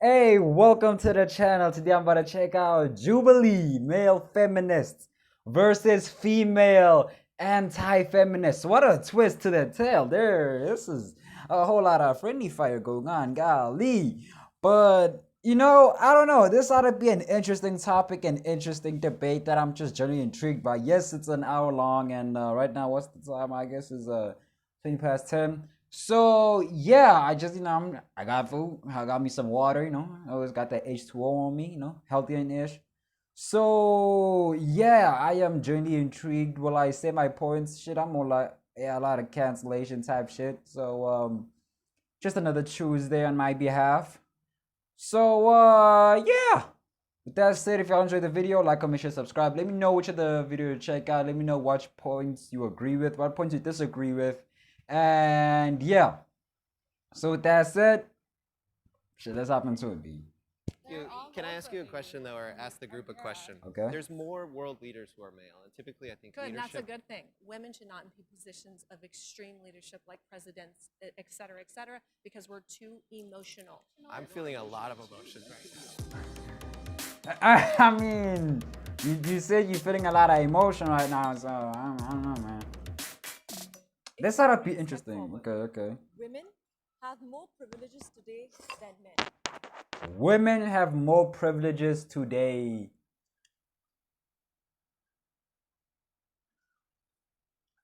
Hey, welcome to the channel. Today I'm about to check out Jubilee, male feminists versus female anti-feminists. What a twist to the tale there. This is a whole lot of friendly fire going on, golly. But, I don't know. This ought to be an interesting topic and interesting debate that I'm just generally intrigued by. Yes, it's an hour long, and right now, what's the time? I guess is 20 past 10. So yeah, I just I got food. I got me some water. I always got that H2O on me. Healthy and ish. So yeah, I am genuinely intrigued. Will I say my points? Shit, I'm more like yeah, a lot of cancellation type shit. So just another Tuesday on my behalf. So yeah. With that said, if y'all enjoyed the video, like, comment, share, subscribe. Let me know which of the video to check out. Let me know what points you agree with, what points you disagree with. And yeah. So with that said, shit, let's hop into it, B. Can I ask you a question though, or ask the group a question? Okay. There's more world leaders who are male, and typically I think Good, and that's a leadership. good thing. Women should not be positions of extreme leadership like presidents, et cetera, because we're too emotional. I'm feeling a lot of emotions right now. I mean, you said you're feeling a lot of emotion right now, so I don't know, man. This ought to be interesting. Okay. Women have more privileges today than men. Women have more privileges today.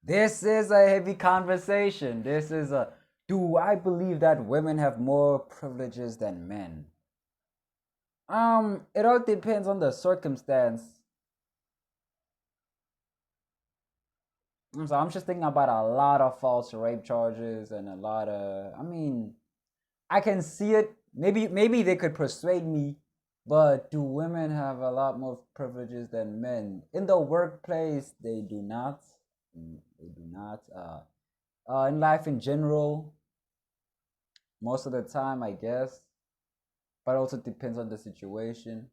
This is a heavy conversation. Do I believe that women have more privileges than men? It all depends on the circumstance. So I'm just thinking about a lot of false rape charges and a lot of. I mean, I can see it. Maybe they could persuade me, but do women have a lot more privileges than men in the workplace? They do not. They do not. In life in general, most of the time, I guess, but also depends on the situation.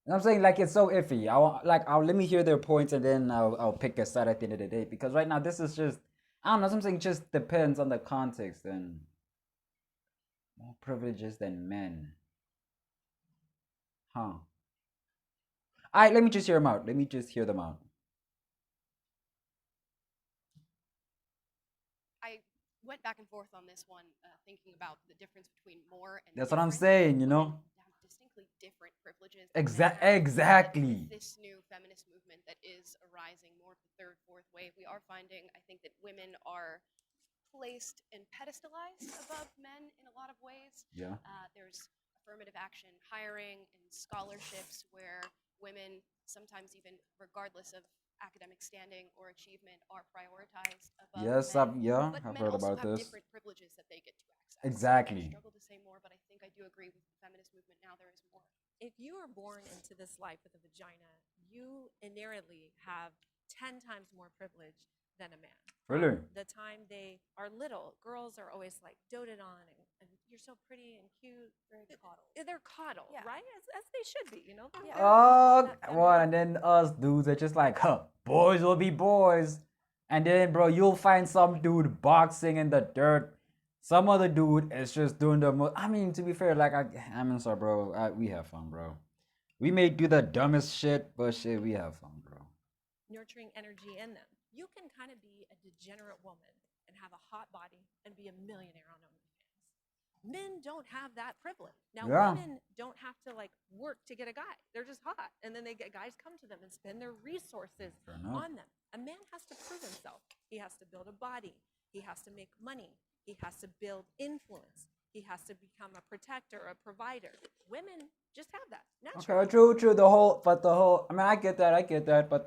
And I'm saying like it's so iffy. I'll let me hear their points and then I'll pick a side at the end of the day because right now this is just I don't know something just depends on the context and more privileges than men. Huh. Alright, let me just hear them out. Let me just hear them out. I went back and forth on this one, thinking about the difference between more and. That's what I'm different. saying, Women have distinctly different privileges. Exactly. This new feminist movement that is arising, more of the third, fourth wave, we are finding, I think, that women are placed and pedestalized above men in a lot of ways. Yeah. There's affirmative action hiring and scholarships where women, sometimes even regardless of academic standing or achievement, are prioritized above Yes, men. I've But men heard also about have this. different privileges that they get to access. Exactly. I struggle to say more, but I think I do agree with the feminist movement now. There is more. If you are born into this life with a vagina, you inherently have 10 times more privilege than a man. Really? The time they are little, girls are always like doted on and you're so pretty and cute. Very coddled. They're coddled, Yeah. right? As they should be, you know? Yeah. Oh, well, and then us dudes are just like, huh, boys will be boys. And then, bro, you'll find some dude boxing in the dirt. Some other dude is just doing the most. I mean, to be fair, like, I mean, sorry, bro. We have fun, bro. We may do the dumbest shit, but shit, we have fun, bro. Nurturing energy in them. You can kind of be a degenerate woman and have a hot body and be a millionaire on OnlyFans. Men don't have that privilege. Now, Yeah. women don't have to like work to get a guy. They're just hot. And then guys come to them and spend their resources Fair enough. on them. A man has to prove himself. He has to build a body. He has to make money. He has to build influence. He has to become a protector, a provider. Women just have that naturally. Okay, true. I mean, I get that, but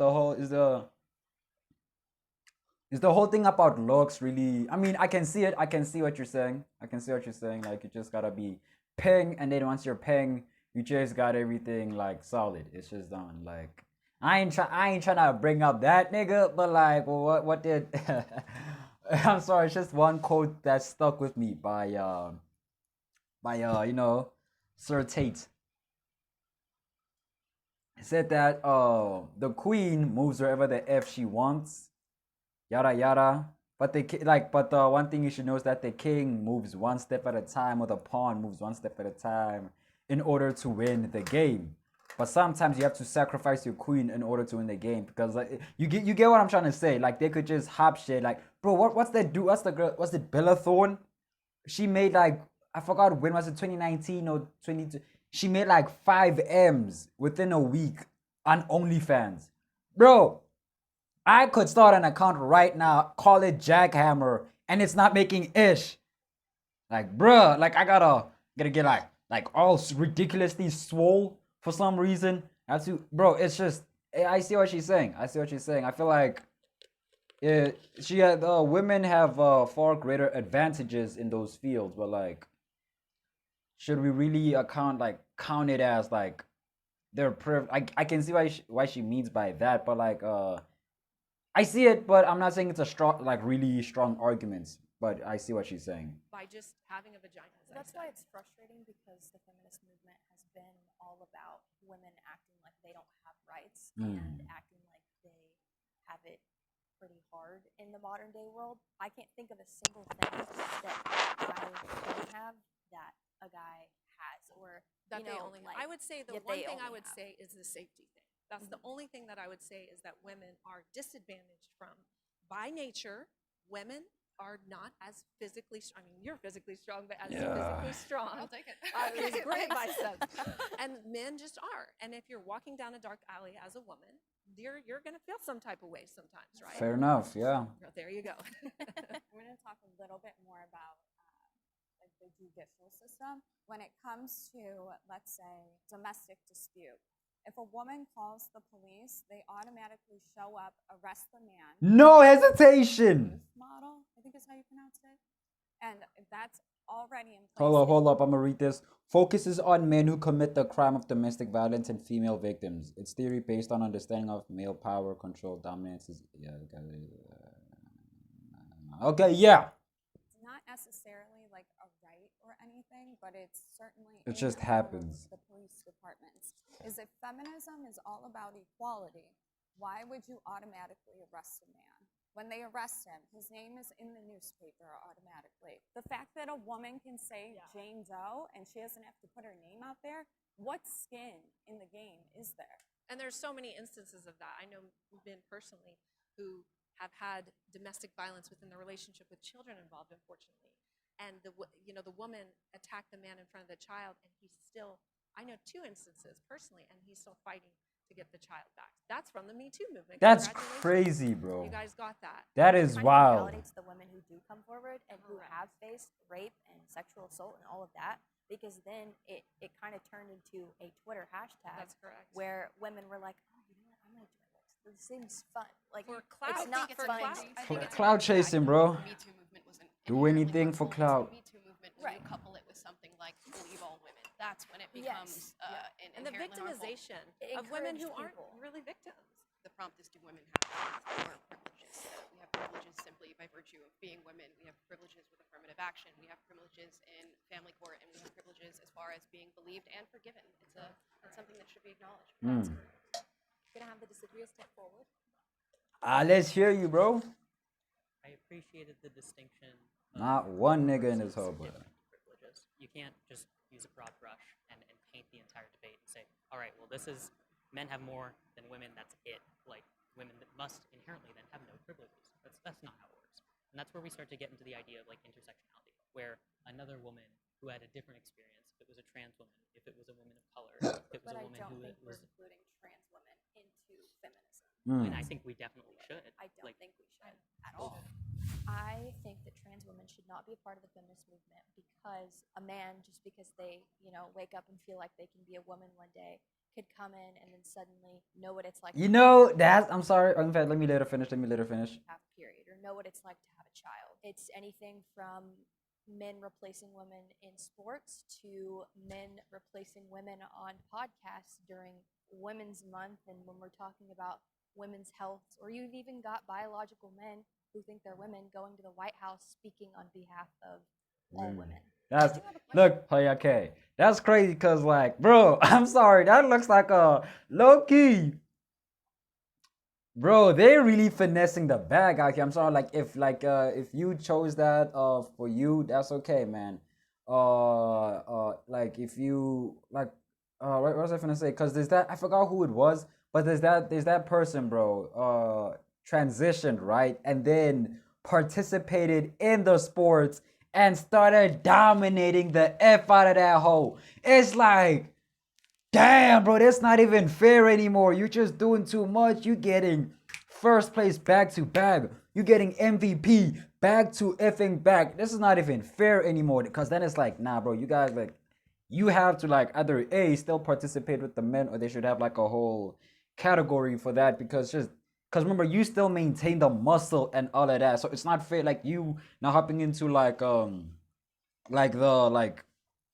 is the whole thing about looks really? I mean, I can see it. I can see what you're saying. Like, you just gotta be paying, and then once you're paying, you just got everything like solid. It's just done. Like, I ain't trying to bring up that nigga, but like, well, what did? I'm sorry. It's just one quote that stuck with me by Sir Tate. He said that the queen moves wherever the f she wants, yada yada. But the one thing you should know is that the king moves one step at a time, or the pawn moves one step at a time. in order to win the game. But sometimes you have to sacrifice your queen in order to win the game, because like you get what I'm trying to say. Like they could just hop shit. Like, bro, what's that dude? What's the girl? What's it? Bella Thorne? She made like, I forgot when was it, 2019 or 22. She made like 5 M's within a week on OnlyFans. Bro, I could start an account right now, call it Jackhammer, and it's not making ish. Like, bruh, like I gotta get like all ridiculously swole for some reason. That's bro. It's just I see what she's saying. I see what she's saying. I feel like she had women have far greater advantages in those fields, but like, should we really count it as like their I can see why she means by that, but like I see it, but I'm not saying it's a strong, like really strong arguments. But I see what she's saying. By just having a vagina. That's why it's frustrating, because the feminist movement has been all about women acting like they don't have rights and acting like they have it pretty hard in the modern day world. I can't think of a single thing that I don't have that a guy has, or that you they know, only like, I would say the that one they thing I only would have. say is the safety thing. That's the only thing that I would say, is that women are disadvantaged from by nature. Women are not as physically I mean, you're physically strong, but as physically strong. I'll take it. It's great biceps. And men just are. And if you're walking down a dark alley as a woman, you're gonna feel some type of way sometimes, right? Fair enough, yeah. There you go. I'm going to talk a little bit more about like the judicial system when it comes to, let's say, domestic dispute. If a woman calls the police, they automatically show up, arrest the man. No hesitation. Model, I think is how you pronounce it. And that's already in place. Hold up. I'm gonna read this. Focuses on men who commit the crime of domestic violence and female victims. It's theory based on understanding of male power, control, dominance. Okay, yeah. It's not necessarily like a right or anything, but it's certainly It in just all of happens. the police departments. Is if feminism is all about equality, why would you automatically arrest a man? When they arrest him, his name is in the newspaper automatically. The fact that a woman can say Jane Doe and she doesn't have to put her name out there, what skin in the game is there? And there's so many instances of that. I know men personally who have had domestic violence within the relationship with children involved, unfortunately. And the woman attacked the man in front of the child, and he's still, I know 2 instances personally, and he's still fighting to get the child back. That's from the Me Too movement. That's crazy, bro. You guys got that. That is wild. It validates the women who do come forward and who have faced rape and sexual assault and all of that, because then it kind of turned into a Twitter hashtag. That's correct. Where women were like, oh, you know what, I'm going to do this. This seems fun. Like, For clout. it's not For fun. clout. I think it's Cloud chasing, bro. The Me Too movement wasn't Do inherently anything for harmful. clout. The Me Too movement, when you couple it with something like believe all women, that's when it becomes And the inherently harmful. victimization It of women who encouraged aren't people. really victims. The prompt is, do women have more privileges? We have privileges simply by virtue of being women. We have privileges with affirmative action. We have privileges in family court, and we have privileges as far as being believed and forgiven. It's something that should be acknowledged. Gonna have the disagree step forward. Let's hear you, bro. I appreciated the distinction. Not one nigga in this whole book. Privileges. You can't just use a broad brush and paint the entire debate and say, all right, well, this is men have more than women. That's it. Like women that must inherently then have no privileges. That's not how it works. And that's where we start to get into the idea of like intersectionality, where another woman who had a different experience, if it was a trans woman, if it was a woman of color, if it was But a I woman don't who think was, we're including trans women into feminism. and I think we definitely should. I don't Like, think we should at all. I think that trans women should not be a part of the feminist movement, because a man, just because they, wake up and feel like they can be a woman one day, could come in and then suddenly know what it's like You know, I'm sorry. In fact, let me let her finish. to have a period, or know what it's like to have a child. It's anything from men replacing women in sports to men replacing women on podcasts during Women's Month, and when we're talking about women's health, or you've even got biological men who think they're women going to the White House speaking on behalf of all women. That's look, okay. That's crazy, cause like, bro, I'm sorry. That looks like a low key. Bro, they're really finessing the bag out here. I'm sorry, if you chose that for you, that's okay, man. like if you like what was I gonna say? Because there's that, I forgot who it was, but there's that person, bro, transitioned, right, and then participated in the sports and started dominating the F out of that hole. It's like, damn, bro, that's not even fair anymore. You're just doing too much. You getting first place back to back. You getting MVP back to effing back. This is not even fair anymore. Because then it's like, nah, bro, you guys, like, you have to like either A, still participate with the men, or they should have like a whole category for that. Because remember, you still maintain the muscle and all of that. So it's not fair. Like you now hopping into like the like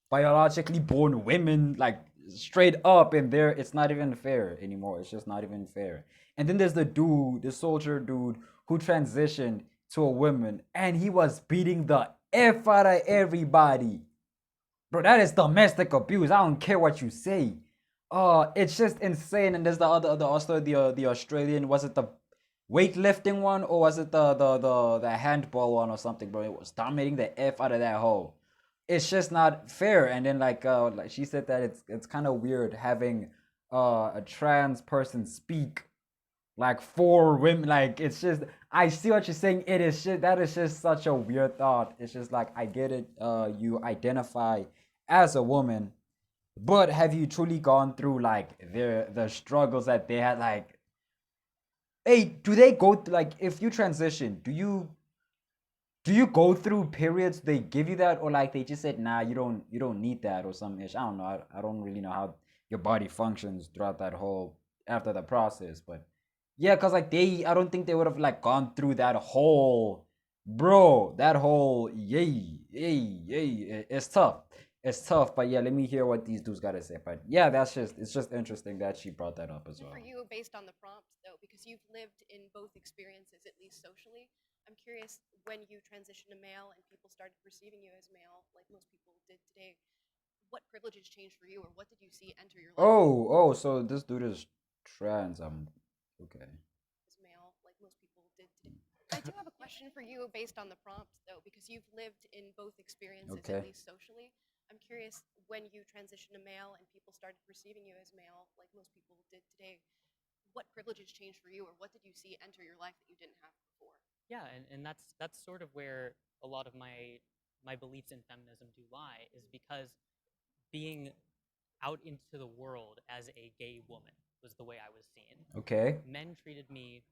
biologically born women, like straight up in there, it's not even fair anymore. It's just not even fair. And then there's the soldier dude who transitioned to a woman, and he was beating the F out of everybody. Bro, that is domestic abuse. I don't care what you say. It's just insane. And there's the also the Australian, was it the weightlifting one, or was it the handball one or something, bro? It was dominating the F out of that hole. It's just not fair. And then like she said that it's kind of weird having a trans person speak like for women. Like it's just, I see what you're saying. It is just, that is just such a weird thought. It's just like, I get it, you identify as a woman, but have you truly gone through like the struggles that they had? Like, hey, do they go like, if you transition, do you go through periods they give you that, or like they just said, nah, you don't need that or some ish? I don't know. I don't really know how your body functions throughout that whole, after the process. But yeah, cause like I don't think they would have like gone through that whole, bro, that whole yay. It's tough. It's tough. But yeah, let me hear what these dudes gotta say. But yeah, it's just interesting that she brought that up as well. For you, based on the prompt, though, because you've lived in both experiences, at least socially, I'm curious, when you transitioned to male and people started perceiving you as male, like most people did today, what privileges changed for you, or what did you see enter your life Oh, so this dude is trans. Okay. as male, like most people did today? I do have a question for you based on the prompt, though, because you've lived in both experiences, Okay. at least socially. I'm curious, when you transitioned to male and people started perceiving you as male, like most people did today, what privileges changed for you, or what did you see enter your life that you didn't have before? Yeah, and that's sort of where a lot of my beliefs in feminism do lie, is because being out into the world as a gay woman was the way I was seen. Okay. Men treated me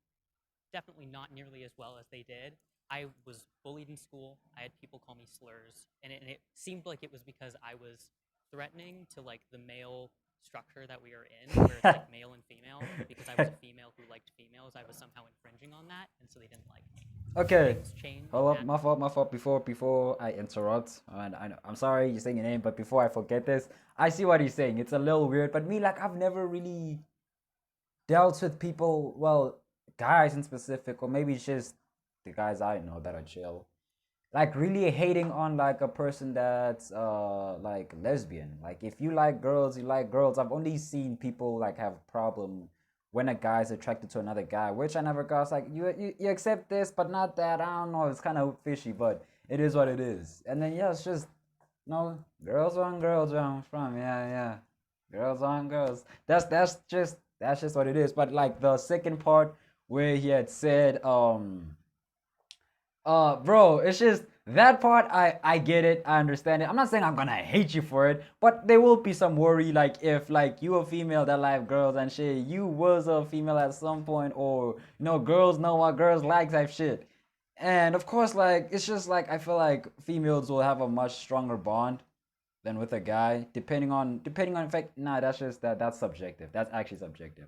definitely not nearly as well as they did. I was bullied in school. I had people call me slurs, and it seemed like it was because I was threatening to like the male structure that we are in, where it's like male and female. Because I was a female who liked females, I was somehow infringing on that, and so they didn't like me. Okay. Things changed. Hold up, my fault. Before I interrupt, and I'm sorry you're saying your name, but before I forget this, I see what he's saying. It's a little weird, but me, like, I've never really dealt with people, well, guys in specific, or maybe it's just the guys I know that are chill, like really hating on like a person that's like lesbian. Like if you like girls, you like girls. I've only seen people like have problem when a guy's attracted to another guy, which I never got. It's like you accept this but not that. I don't know, it's kind of fishy, but it is what it is. And then yeah, it's just no, girls on girls where I'm from. Yeah. Girls on girls. That's just what it is. But like the second part where he had said bro, it's just that part. I get it. I understand it. I'm not saying I'm gonna hate you for it, but there will be some worry. Like if like you a female that like girls and shit, you was a female at some point, or girls know what girls like type shit. And of course, like it's just like I feel like females will have a much stronger bond than with a guy, depending on in fact, nah, that's subjective. That's actually subjective.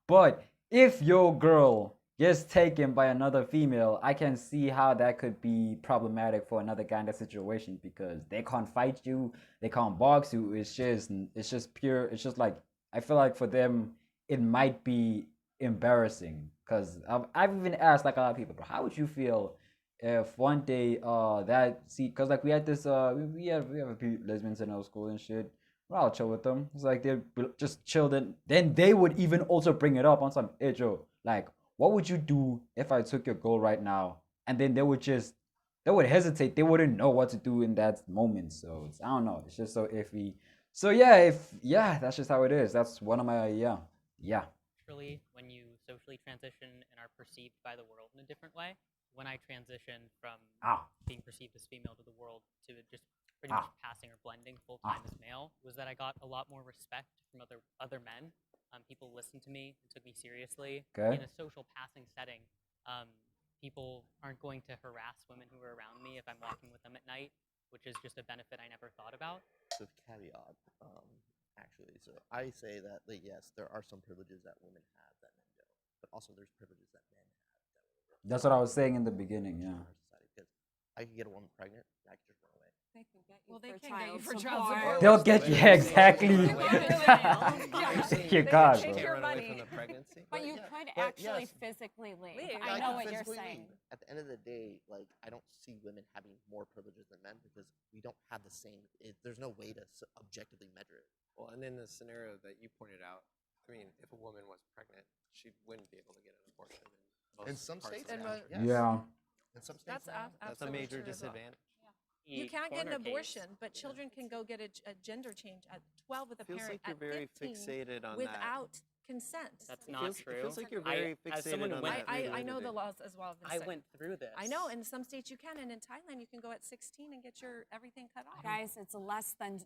But if your girl gets taken by another female, I can see how that could be problematic for another guy in that situation, because they can't fight you, they can't box you. It's just pure. It's just like I feel like for them it might be embarrassing, because I've even asked like a lot of people, bro, how would you feel if one day because like we had this we have a few lesbians in our school and shit. Well, I'll chill with them. It's like they're just chill. Then they would even also bring it up on some, hey Joe, like, what would you do if I took your girl right now? And then they would just they would hesitate. They wouldn't know what to do in that moment. So I don't know. It's just so iffy. So yeah, that's just how it is. That's one of my yeah. Naturally, when you socially transition and are perceived by the world in a different way, when I transitioned from being perceived as female to the world to just pretty much passing or blending full time as male, was that I got a lot more respect from other men. People listened to me and took me seriously. Okay. In a social passing setting, people aren't going to harass women who are around me if I'm walking with them at night, which is just a benefit I never thought about. Of caveat, actually. So I say that, like, yes, there are some privileges that women have that men don't, but also there's privileges that men have that women don't. That's what I was saying in the beginning. Yeah. Because I could get a woman pregnant, and I could just run away. They can get you Well, they for can get you child for child support. support. They'll get you exactly. Your God, Take bro. your Run away money. from the pregnancy. But you yeah, could but actually yes. physically leave. Leave. I I know could what you're physically saying. leave. At the end of the day, like, I don't see women having more privileges than men because we don't have the same. There's no way to objectively measure it. Well, and in the scenario that you pointed out, I mean, if a woman was pregnant, she wouldn't be able to get an abortion in most In some parts states, of the now, country. yes. Yeah. In some states, That's now. That's a absolutely major true as well. disadvantage. You can't get an Corner case. abortion, but children can go get a gender change at 12 with a Feels parent like you're at very 15 fixated on that. without consent. That's not It true. feels like you're I- very as fixated someone who on went- that. I know the validity. laws as well. I went through this. I know, in some states you can, and in Thailand you can go at 16 and get your everything cut off. Guys, it's less than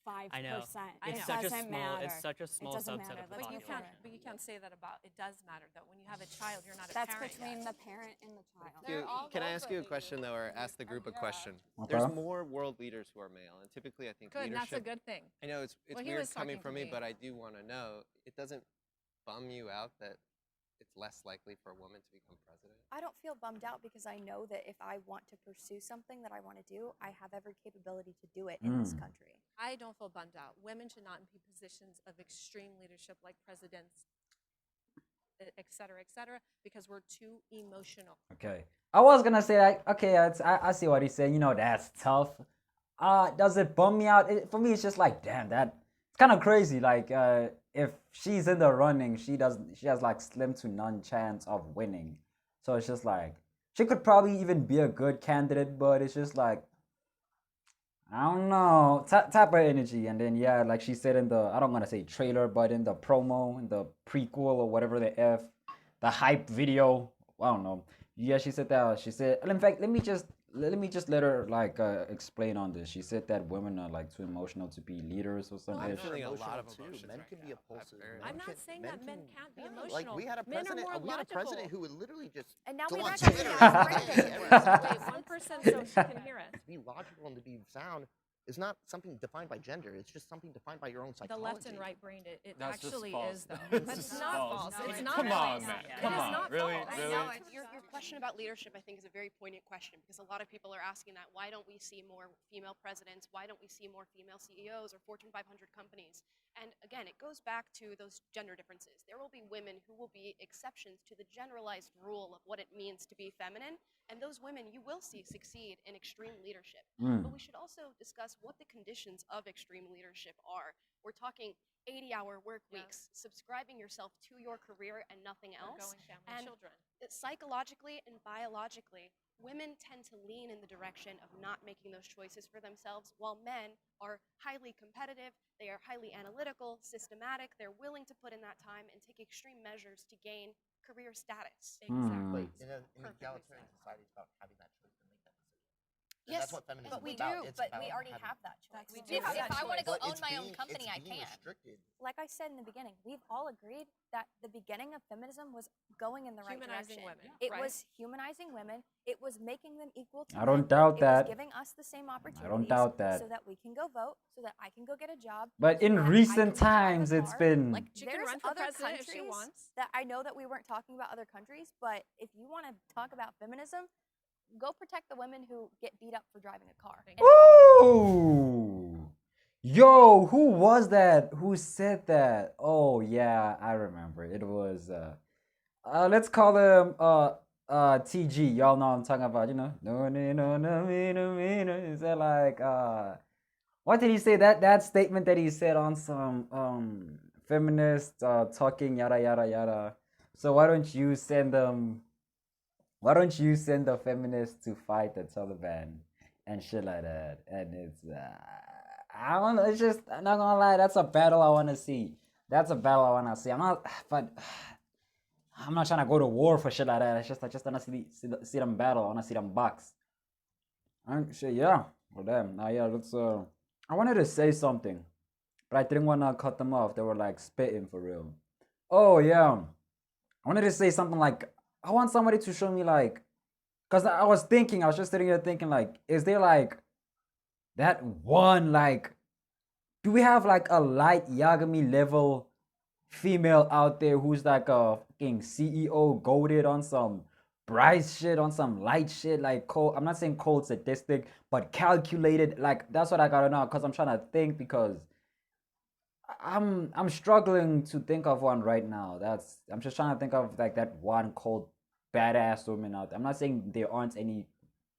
5%. I know. I It know. It's such a doesn't small. matter. It's such a small doesn't subset matter. of the But you population. can't. But you can't say that about. It does matter though. When you have a child, you're not a That's parent between yet. the parent and the child. They're all Can I ask you a over question the though, or ask the group a question? Okay. There's more world leaders who are male, and typically I think Good, and that's leadership. a good thing. I know it's Well, he weird was coming talking from to me, me. but I do want to know. It doesn't bum you out that it's less likely for a woman to become president? I don't feel bummed out because I know that if I want to pursue something that I want to do, I have every capability to do it in this country. I don't feel bummed out. Women should not be in positions of extreme leadership like presidents, et cetera, because we're too emotional. Okay. I was gonna say that. Okay, I see what he's saying. You know, that's tough. Does it bum me out? For me, it's just like, damn, it's kind of crazy. Like, if she's in the running, she has like slim to none chance of winning. So it's just like she could probably even be a good candidate, but it's just like, I don't know, type of energy. And then yeah, like she said in the, I don't want to say trailer, but in the promo, in the prequel or whatever the hype video, I don't know. Yeah, she said that. She said, in fact, let me just let her like explain on this. She said that women are like too emotional to be leaders or something. I'm feeling a lot of Emotional, too. emotions Men right can be now. impulsive. very I'm much. not saying that men can't be emotional. Like we had a Men are president. more We had a president logical. who would literally just And now go we on have Twitter to and break say it. everything. Wait, 1% so she can hear us. To be logical and to be sound is not something defined by gender. It's just something defined by your own psychology. The left and right brain, it That's just actually false. is though. That's It's just not false. false. No, It's it's not Come false. on, Matt. It Come is on. not Really? false. I Really? know your question about leadership, I think, is a very poignant question because a lot of people are asking that. Why don't we see more female presidents? Why don't we see more female CEOs or Fortune 500 companies? And again, it goes back to those gender differences. There will be women who will be exceptions to the generalized rule of what it means to be feminine. And those women you will see succeed in extreme leadership. But we should also discuss what the conditions of extreme leadership are. We're talking 80-hour work weeks, subscribing yourself to your career and nothing else. Going family, And children. psychologically and biologically, women tend to lean in the direction of not making those choices for themselves, while men are highly competitive, they are highly analytical, systematic, they're willing to put in that time and take extreme measures to gain career status. Exactly. But in an Perfectly egalitarian said. society, it's about having that choice to make that decision. And Yes, that's what feminism But we is about. do, It's but about we already having- have that choice. We do have if that I want to choice. go But own it's my own being- company, it's I being can. restricted. Like I said in the beginning, we've all agreed that the beginning of feminism was going in the right Humanizing direction. women, It right? was humanizing women. It was making them equal to I don't men. doubt It that. was giving us the same opportunities. I don't doubt that. So that we can go vote, so that I can go get a job. But so in that I recent can drive a times, it's car. been like She can there's run for other president if she countries wants. that I know that we weren't talking about other countries, but if you want to talk about feminism, go protect the women who get beat up for driving a car. And Ooh. Yo, who was that? Who said that? Oh yeah, I remember. It was let's call him TG. Y'all know what I'm talking about, you know. No, no, no, no, no, no. Is that like what did he say? That statement that he said on some feminist talking yada yada yada. So why don't you send them Why don't you send the feminists to fight the Taliban and shit like that? And it's I don't know. It's just, I'm not gonna lie. That's a battle I want to see. That's a battle I want to see. I'm not, but I'm not trying to go to war for shit like that. It's just I just want to see them battle. I want to see them box. I'm sure, yeah. Well, damn. Now, yeah. Let's. I wanted to say something, but I didn't want to cut them off. They were like spitting for real. Oh yeah. I wanted to say something like, I want somebody to show me like, cause I was just sitting here thinking like, is there like that one like, do we have like a light Yagami level female out there who's like a fucking CEO goaded on some bright shit, on some light shit, like cold? I'm not saying cold sadistic, but calculated. Like that's what I gotta know, cause I'm trying to think, because I'm struggling to think of one right now. I'm just trying to think of like that one cold badass woman out there. I'm not saying there aren't any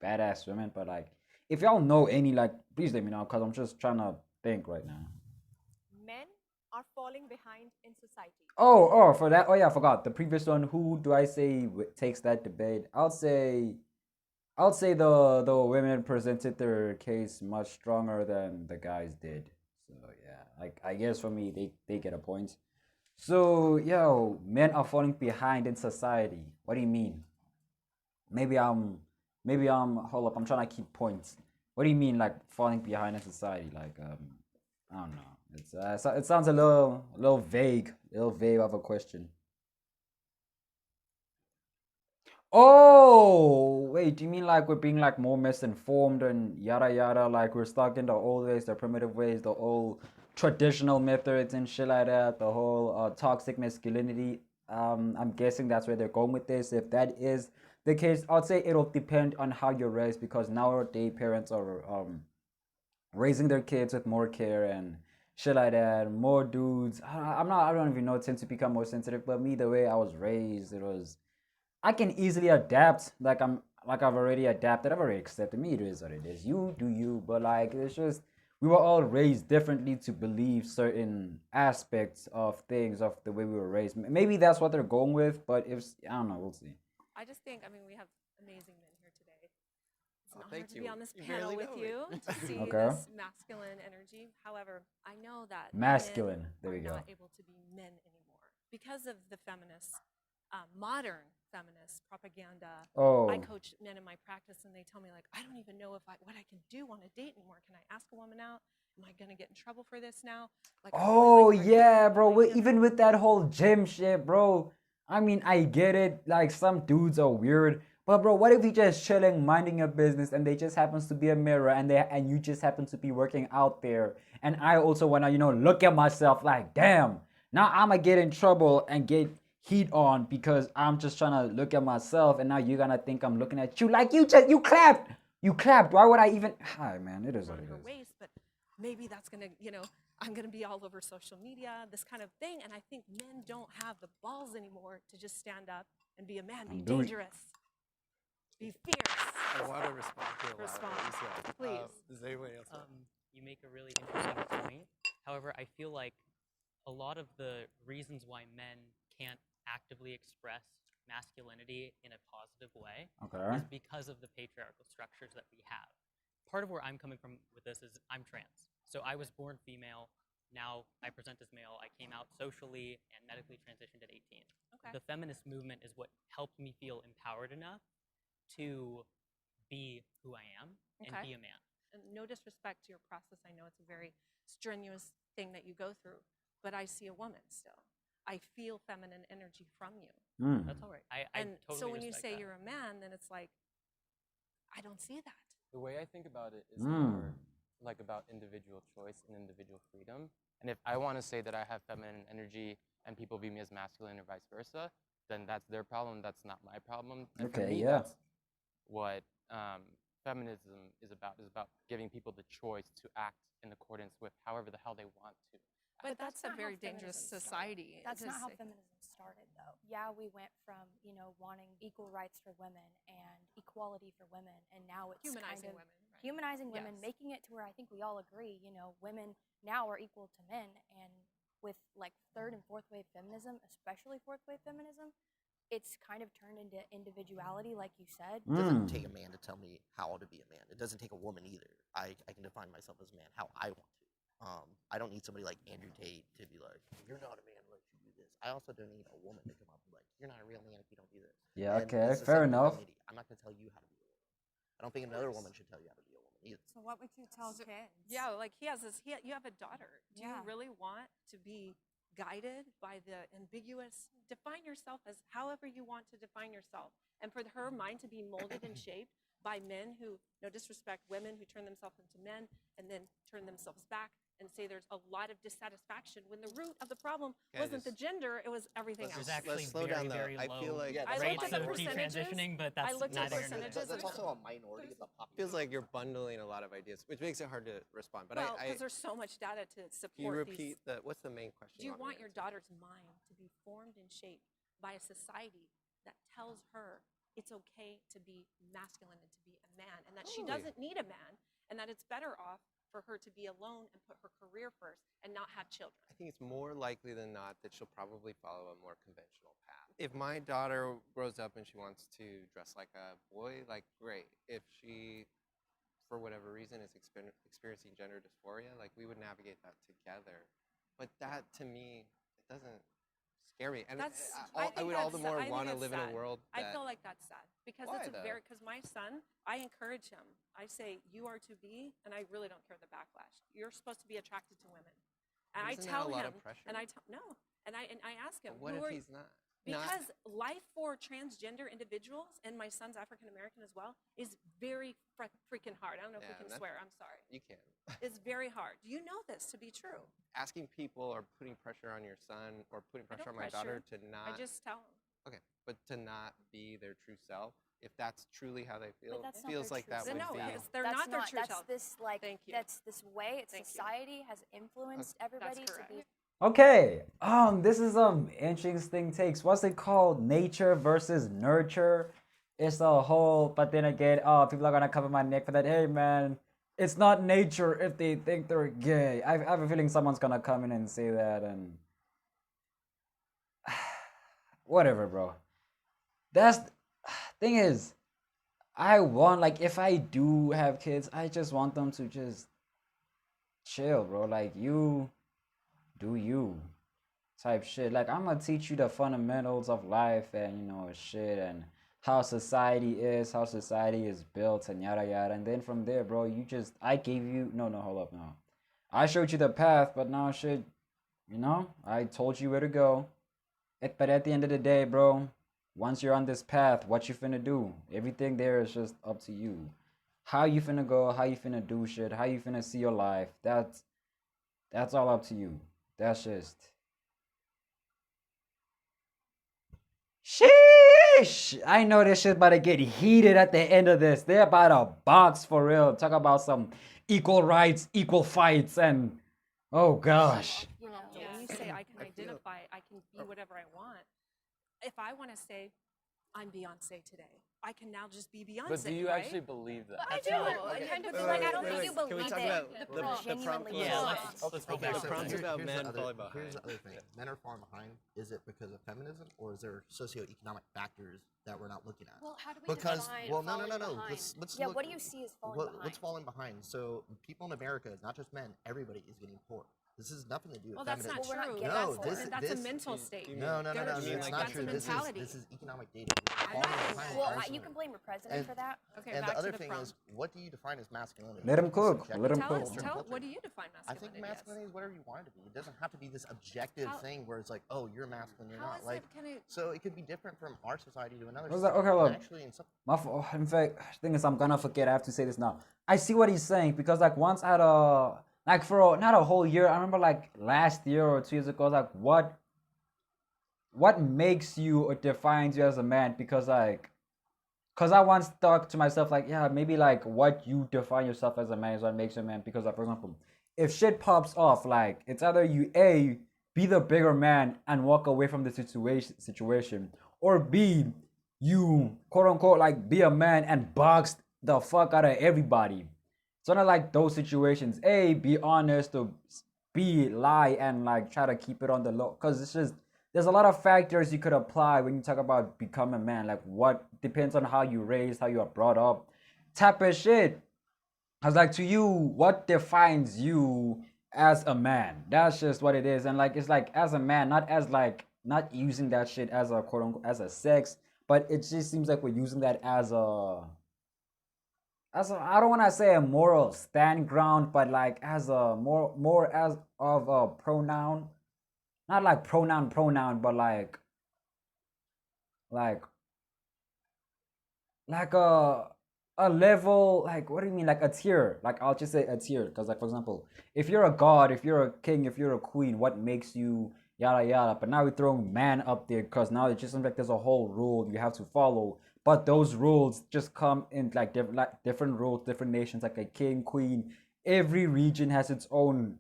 badass women, but like if y'all know any, like please let me know, because I'm just trying to think right now. Men are falling behind in society. Oh, for that. Oh yeah, I forgot the previous one. Who do I say takes that debate? I'll say the women presented their case much stronger than the guys did. So yeah, like I guess for me they get a point. So yo, men are falling behind in society. What do you mean? Maybe I'm hold up. I'm trying to keep points. What do you mean like falling behind in society? Like I don't know. It sounds a little vague, of a question. Oh, wait, do you mean like we're being like more misinformed and yada yada, like we're stuck in the old ways, the primitive ways, the old traditional methods and shit like that, the whole toxic masculinity? I'm guessing that's where they're going with this. If that is the case, I'd say it'll depend on how you're raised, because nowadays parents are raising their kids with more care and shit like that. More dudes. I don't even know, tend to become more sensitive. But me, the way I was raised, it was, I can easily adapt. I've already adapted. I've already accepted. Me, it is what it is. You do you. But like it's just, we were all raised differently to believe certain aspects of things, of the way we were raised. Maybe that's what they're going with. But if I don't know, we'll see. I just think, I mean, we have amazing men here today. It's an Oh, honor thank to be you. on this You panel barely with know me. you, to see Okay. this masculine energy. However, I know that Masculine. men There we are go. not able to be men anymore because of the feminists, modern feminist propaganda. Oh. I coach men in my practice, and they tell me like, I don't even know what I can do on a date anymore. Can I ask a woman out? Am I gonna get in trouble for this now? Like, Oh am I yeah, bro. you know? Even with that whole gym shit, bro. I mean, I get it. Like some dudes are weird, but bro, what if you just chilling, minding your business, and they just happens to be a mirror, and you just happen to be working out there, and I also wanna look at myself like, damn, now I'ma get in trouble and get heat on because I'm just trying to look at myself, and now you're gonna think I'm looking at you like you clapped. Why would I even? Hi, man. It is what on it her is. waist, but maybe that's gonna, I'm gonna be all over social media, this kind of thing. And I think men don't have the balls anymore to just stand up and be a man, be Do it. dangerous, be fierce. I want to respond to a lot of Respond, what you said. please. Does anybody else want? You make a really interesting point. However, I feel like a lot of the reasons why men can't actively express masculinity in a positive way Okay. is because of the patriarchal structures that we have. Part of where I'm coming from with this is I'm trans. So I was born female. Now I present as male. I came out socially and medically transitioned at 18. Okay. The feminist movement is what helped me feel empowered enough to be who I am and Okay. be a man. And no disrespect to your process. I know it's a very strenuous thing that you go through, but I see a woman still. I feel feminine energy from you. That's all right. I And totally so when you respect say that. you're a man, then it's like, I don't see that. The way I think about it is more like about individual choice and individual freedom. And if I want to say that I have feminine energy and people view me as masculine or vice versa, then that's their problem. That's not my problem. And for Okay, me, yeah. that's what feminism is about giving people the choice to act in accordance with however the hell they want to. But that's a not how very dangerous feminism society. That's to not how say- feminism started, though. Yeah, we went from, wanting equal rights for women and equality for women, and now it's Humanizing kind of women, right? humanizing women, Yes. making it to where I think we all agree, women now are equal to men, and with like third and fourth wave feminism, especially fourth wave feminism, it's kind of turned into individuality, like you said. It doesn't take a man to tell me how to be a man. It doesn't take a woman either. I can define myself as a man how I want to. I don't need somebody like Andrew Tate to be like, you're not a man unless you do this. I also don't need a woman to come up and be like, you're not a real man if you don't do this. Yeah, And okay, it's the fair same with enough. femininity. I'm not going to tell you how to be a woman. I don't think another woman should tell you how to be a woman either. So what would you tell kids? Yeah, like he has this. You have a daughter. Do you Yeah. really want to be guided by the ambiguous? Define yourself as however you want to define yourself, and for her mind to be molded and shaped by men who, no disrespect, women who turn themselves into men and then turn themselves back and say there's a lot of dissatisfaction when the root of the problem wasn't the gender, it was everything else. There's actually let's slow very, down, though. very I low feel like I rates looked at the of percentages. detransitioning, but I that's looked at neither here nor percentages. there. That's also a minority of the population. feels like you're bundling a lot of ideas, which makes it hard to respond. But Well, I because there's so much data to can you support repeat these. what's the main question? Do you me to want your answer? daughter's mind to be formed and shaped by a society that tells her it's okay to be masculine and to be a man, and that she Totally. doesn't need a man, and that it's better off for her to be alone and put her career first and not have children? I think it's more likely than not that she'll probably follow a more conventional path. If my daughter grows up and she wants to dress like a boy, like great. If she, for whatever reason, is experiencing gender dysphoria, like we would navigate that together. But that to me, it doesn't scare me. And That's. I would all the more want to live in a sad. world I that feel like that's sad because Why, it's a though? very. Because my son, I encourage him. I say you are to be, and I really don't care the backlash. You're supposed to be attracted to women, and I Isn't that tell a lot him, of pressure? and I no, and I ask him, But what who if are he's not? because life for transgender individuals, and my son's African American as well, is very freaking hard. I don't know if Yeah, we can that's- swear. I'm sorry. You can. It's very hard. Do you know this to be true? Asking people or putting pressure on your son or putting I pressure don't on my daughter pressure. to not I just tell him. okay, but to not be their true self, if that's truly how they feel, that's not feels their like true that self. would No, be. because they're That's not their true that's self. this like Thank you. that's this way Thank you. society has influenced everybody to correct. be. Okay, this is interesting takes. What's it called? Nature versus nurture. It's a whole, but then again, people are gonna cover my neck for that. Hey man, it's not nature if they think they're gay. I have a feeling someone's gonna come in and say that, and whatever, bro. That's thing is, I want, like, if I do have kids, I just want them to just chill, bro. Like, you do you type shit. Like, I'm gonna teach you the fundamentals of life and, shit, and how society is built, and yada yada. And then from there, bro, I gave you no, hold up, no. I showed you the path, but now shit, I told you where to go. But at the end of the day, bro, once you're on this path, what you finna do? Everything there is just up to you. How you finna go, how you finna do shit, how you finna see your life. That's all up to you. That's just sheesh. I know this shit about to get heated at the end of this. They're about to box for real. Talk about some equal rights, equal fights, and oh gosh. You know, Yeah. when you say I can I feel- identify, I can be whatever I want. If I want to say I'm Beyonce today, I can now just be Beyonce. But do you right? actually believe that? I do. Okay. Kind of Wait, like wait, I don't wait, think wait. you Can we believe talk it. about the the prompt? Genuinely prompt? Yeah, belong. let's go Okay, back so to prompts that. about here's men the other, falling here's the behind. other thing. Men are falling behind. Is it because of feminism, or is there socioeconomic factors that we're not looking at? Well, how do we Because define well, no. falling behind? Let's Yeah, look, what do you see as falling behind? What's falling behind? So people in America, not just men, everybody is getting poor. This has nothing to do with Well, that's feminism. not Well, we're not true. getting No, That's a this- mental state. No, They're it's just- not that's true. a mentality. This is economic data. I'm not- Well, Falling you can blame your president And- for that. Okay, And back the other to the thing prompt. is, what do you define as masculinity? Let him It's cook. subjective Let him Tell cook. us, culture. tell what do you define I masculinity think masculinity is whatever you want it to be. It doesn't have to be this objective How- thing where it's like, oh, you're masculine, you're How not. is Like, it? Can it? so it could be different from our society to another. What's that? society. Okay, And look. actually, in some In fact, the thing is, I'm gonna forget. I have to say this now. I see what he's saying because, like, once I had a like for not a whole year. I remember like last year or 2 years ago. I was like, what makes you or defines you as a man? Because I once thought to myself like, yeah, maybe like what you define yourself as a man is what makes you a man. Because, like, for example, if shit pops off, like, it's either you A, be the bigger man and walk away from the situation, or B, you quote unquote like be a man and box the fuck out of everybody. It's not like those situations. A, be honest, or B, lie and like try to keep it on the low. Cause there's a lot of factors you could apply when you talk about becoming a man. Like what depends on how you raised, how you are brought up, type of shit. I was like, to you, what defines you as a man? That's just what it is. And like, it's like as a man, not as like, not using that shit as a quote unquote, as a sex, but it just seems like we're using that as a, I don't want to say a moral stand ground, but like as a more as of a pronoun, not like pronoun, but like like a level, like what do you mean, like a tier, like I'll just say a tier, because like for example, if you're a god, if you're a king, if you're a queen, what makes you yada yada, but now we're throwing man up there because now it just seems like there's a whole rule you have to follow, but those rules just come in like different rules, different nations, like a king, queen, every region has its own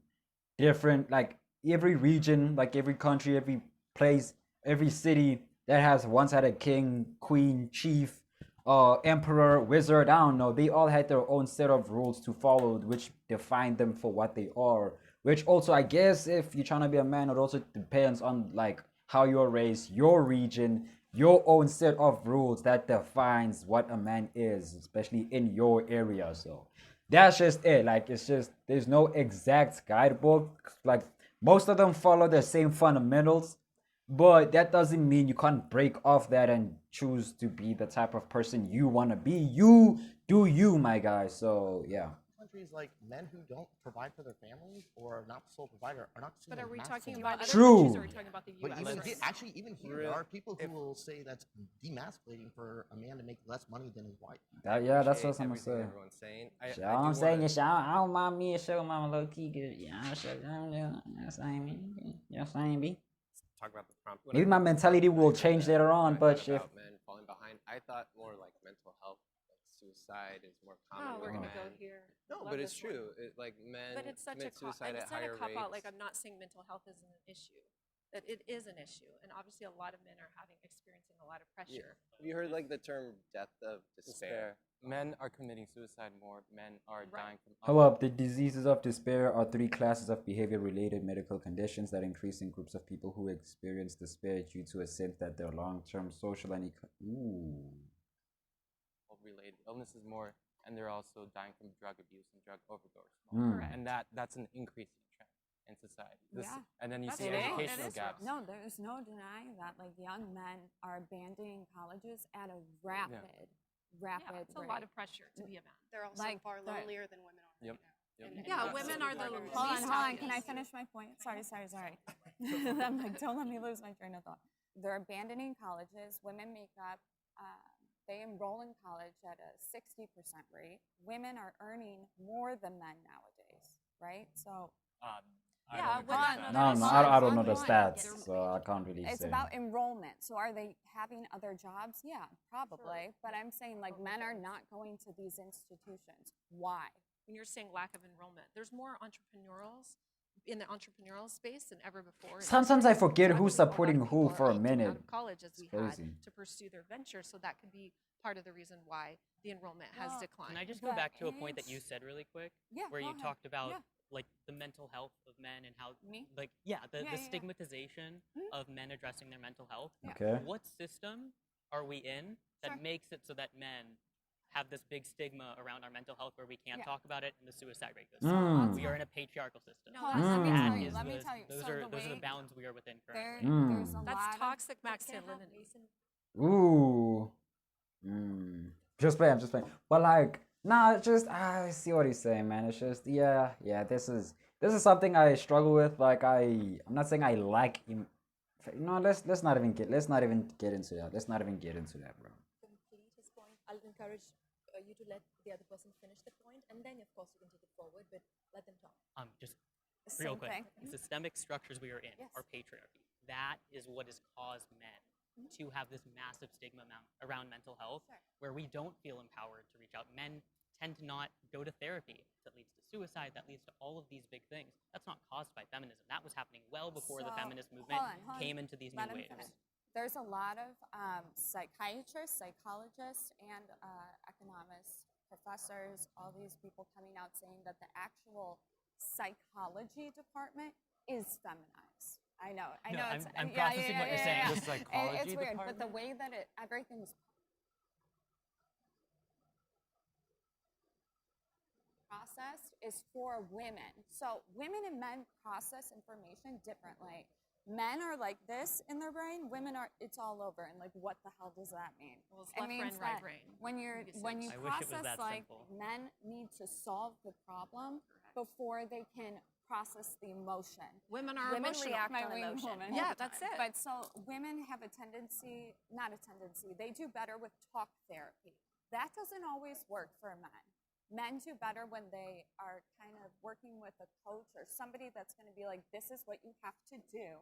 different, like every region, like every country, every place, every city that has once had a king, queen, chief, emperor, wizard, I don't know, they all had their own set of rules to follow, which define them for what they are. Which also, I guess, if you're trying to be a man, it also depends on like how you're raised, your region, your own set of rules that defines what a man is, especially in your area. So that's just it. Like it's just there's no exact guidebook. Like most of them follow the same fundamentals, but that doesn't mean you can't break off that and choose to be the type of person you want to be. You do you, my guy. So yeah. Countries like men who don't provide for their families or are not the sole provider are not seen But as are we masculine. talking about other True. countries, or are we talking about the But U.S.? even right? actually, even here, there are people who will say that's demasculating for a man to make less money than his wife. That, yeah, that's what Appreciate I'm gonna everything say. everyone's saying. I Shit, do all I'm saying wanna- is, shit, I don't mind me a show mama low key good. Yeah, I'm sure. That's what I mean. That's what I mean. talk about the prompt. When Maybe I my heard the mentality prompt, I will heard change that, later on, I but thought shit. about men falling behind. I thought more like mental health, like suicide is more common Oh, we're with gonna go men. here. No, Love but it's this one. true. It, like men But it's such a commit suicide and at it's not higher a cop rates. out. Like I'm not saying mental health isn't an issue, that it is an issue, and obviously a lot of men are experiencing a lot of pressure. Have you heard like the term death of despair? Men are committing suicide more. Men are dying from. Hold up, the diseases of despair are three classes of behavior-related medical conditions that increase in groups of people who experience despair due to a sense that their long-term social and Related illnesses more, and they're also dying from drug abuse and drug overdose. Correct. And that's an increasing trend in society. Yeah. And then you That's see real. educational gaps. No, there's no denying that. Like young men are abandoning colleges at a rapid Yeah, it's a rate. lot of pressure to be a man. They're also Like, far they're- lonelier than women are. Yep. Right now. Yep. Yeah, not women so are the partners. Hold on, least hold on. Can I happiest. finish my point? Sorry. I'm like, don't let me lose my train of thought. They're abandoning colleges. Women make up, they enroll in college at a 60% rate. Women are earning more than men nowadays, right? So Yeah, agree with that. I don't know the Fine. stats, so I can't really it's say. about enrollment. So are they having other jobs? Yeah, probably. But I'm saying like men are not going to these institutions. Why? When you're saying lack of enrollment, there's more entrepreneurials in the entrepreneurial space than ever before. Sometimes I forget So who's believe a lot supporting of who people for are a opting minute. out of college as It's we crazy. had to pursue their venture, so that could be part of the reason why the enrollment has Well, declined. Can I just go That back to a point that you is- said really quick? Yeah, Where go you ahead. talked about Yeah. like the mental health of men and how Me? the Yeah, the yeah, yeah. stigmatization of men addressing their mental health. Yeah. Okay. What system are we in that Sure. makes it so that men have this big stigma around our mental health where we can't Yeah. talk about it and the suicide rate goes Mm. up? We are in a patriarchal system. No, Hold that's on, let me not tell That you. is Let me the- tell you. Those So are the those are the way bounds we are within there, currently. there's a That's lot of toxic masculinity. Ooh. Just playing, just playing. But like, nah, it's just I see what he's saying, man. It's just yeah. This is something I struggle with. Like I'm not saying I like him. No, let's not even get into that. Let's not even get into that, bro. Complete his point. I'll encourage you to let the other person finish the point, and then of course you can take it forward, but let them talk. Just real Same quick, thing. the systemic structures we are in Yes. are patriarchy. That is what has caused men to have this massive stigma around mental health, where we don't feel empowered to reach out. Men tend to not go to therapy. That leads to suicide. That leads to all of these big things. That's not caused by feminism. That was happening well before the So, feminist movement hold on. came into these Let new him waves. finish. There's a lot of psychiatrists, psychologists, and economists, professors, all these people coming out saying that the actual psychology department is feminized. I know. No, It's, I'm processing what you're saying. The psychology It's weird, but the department? way that everything's processed is for women. So women and men process information differently. Men are like this in their brain. Women are, it's all over. And like, what the hell does that mean? Well, it's It left means brain, right that brain. when you I wish it was process that like simple. men need to solve the problem before they can process the emotion. Women are Women emotional. react My on wing emotion. woman. Yeah, that's it. But so women have a tendency, not a tendency, they do better with talk therapy. That doesn't always work for men. Men do better when they are kind of working with a coach or somebody that's going to be like, this is what you have to do,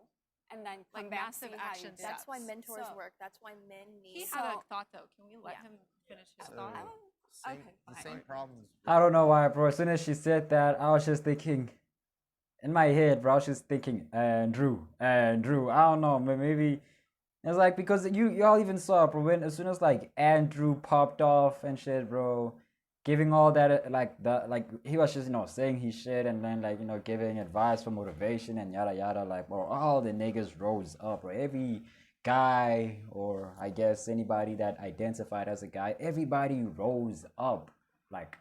and then come Like back massive see how you action did. That's why mentors So- work. That's why men He need. had a So- thought though. Can we let Yeah. him finish his So, thought? same, Okay, the fine. same problems. I don't know why, bro. As soon as she said that, I was just thinking, in my head, bro, I was just thinking, Andrew. I don't know, maybe it's like because y'all even saw, bro, when as soon as like Andrew popped off and shit, bro, giving all that like he was just saying his shit and then like giving advice for motivation and yada yada, like bro, all the niggas rose up, bro. Every guy, or I guess anybody that identified as a guy, everybody rose up. Like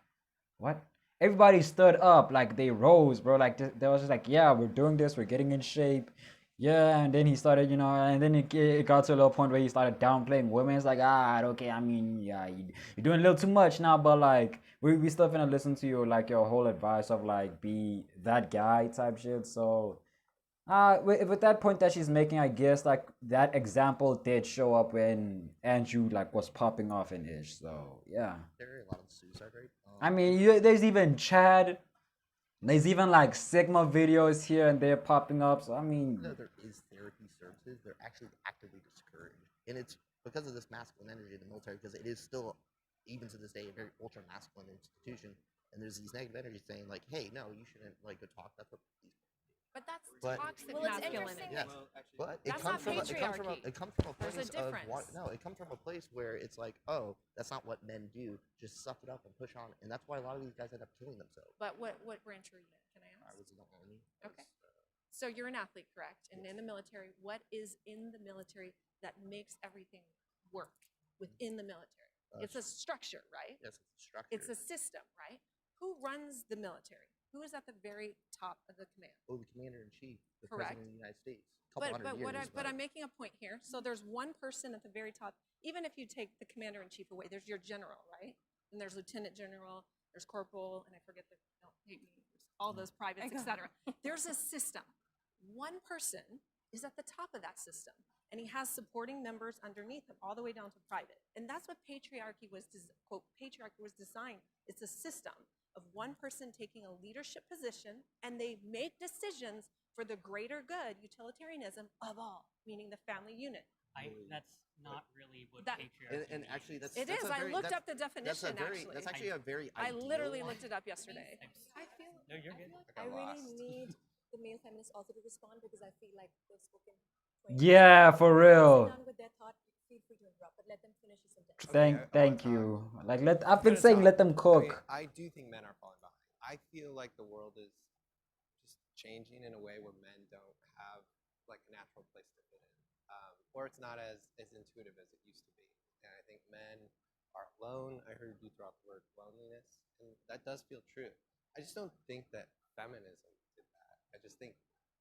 what? Everybody stood up, like they rose, bro. Like they was just like, yeah, we're doing this, we're getting in shape. Yeah, and then he started, and then it got to a little point where he started downplaying women. It's like, okay, I mean, yeah, you're doing a little too much now, but like, we still gonna listen to you, like your whole advice of like be that guy type shit. So, with that point that she's making, I guess like that example did show up when Andrew like was popping off in ish. So yeah, There are a lot of suicide rate. I mean, there's even Chad. There's even like Sigma videos here and there popping up. So I mean, No, there is therapy services. They're actually actively discouraged, and it's because of this masculine energy in the military. Because it is still, even to this day, a very ultra masculine institution. And there's these negative energies saying like, "Hey, no, you shouldn't like go talk." That's what these. But that's But- toxic Well, it's masculinity. interesting. Yes, but That's not patriarchy. it comes from a There's a place of difference. it comes from a place where it's like, oh, that's not what men do. Just suck it up and push on, and that's why a lot of these guys end up killing themselves. But what branch are you in? Can I I ask? was in the army. Okay. So you're an athlete, correct? And in the military, what is in the military that makes everything work within the military? It's a structure, right? Yes, it's a structure. It's a system, right? Who runs the military? Who is at the very top of the command? Oh, the commander in chief, the Correct. president of the United States. But I'm making a point here. So there's one person at the very top. Even if you take the commander in chief away, there's your general, right? And there's lieutenant general, there's corporal, and I forget the don't hate me. There's all those privates, etc. There's a system. One person is at the top of that system, and he has supporting members underneath him, all the way down to private. And that's what patriarchy was. Quote, patriarchy was designed. It's a system of one person taking a leadership position, and they make decisions for the greater good, utilitarianism of all, meaning the family unit. That's not really what That- patriarchy And actually, that's It that's is. a I very- looked that's- up the definition. That's actually a very. I ideal literally one. looked it up yesterday. I feel No, you're good. I got really lost. need the male feminists also to respond because I feel like they've spoken. yeah, for Once real. they're done with their thought, feel free to interrupt, but let them finish the sentence. Thank you. Like I've been gonna saying, talk. let them cook. I do think men are falling behind. I feel like the world is just changing in a way where men don't have like a natural place to fit in, or it's not as intuitive as it used to be. And I think men are alone. I heard you throw out the word loneliness, and that does feel true. I just don't think that feminism did that. I just think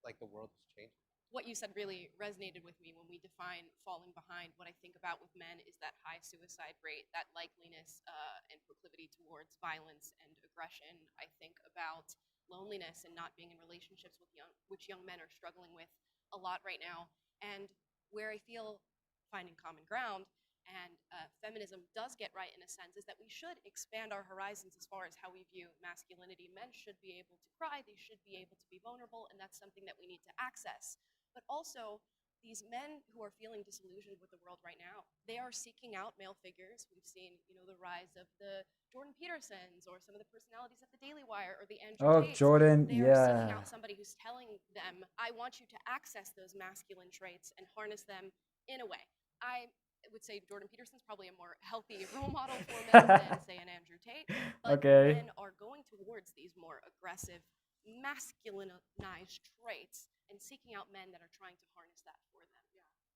like the world is changing. What you said really resonated with me when we define falling behind. What I think about with men is that high suicide rate, that likeliness and proclivity towards violence and aggression. I think about loneliness and not being in relationships with which young men are struggling with a lot right now. And where I feel finding common ground and feminism does get right in a sense is that we should expand our horizons as far as how we view masculinity. Men should be able to cry, they should be able to be vulnerable, and that's something that we need to access. But also, these men who are feeling disillusioned with the world right now, they are seeking out male figures. We've seen, the rise of the Jordan Petersons or some of the personalities at the Daily Wire or the Andrew Oh, Tates. Jordan, They are seeking yeah. out somebody who's telling them, I want you to access those masculine traits and harness them in a way. I would say Jordan Peterson's probably a more healthy role model for men than, say, an Andrew Tate. But Okay. men are going towards these more aggressive masculinized traits and seeking out men that are trying to harness that for them.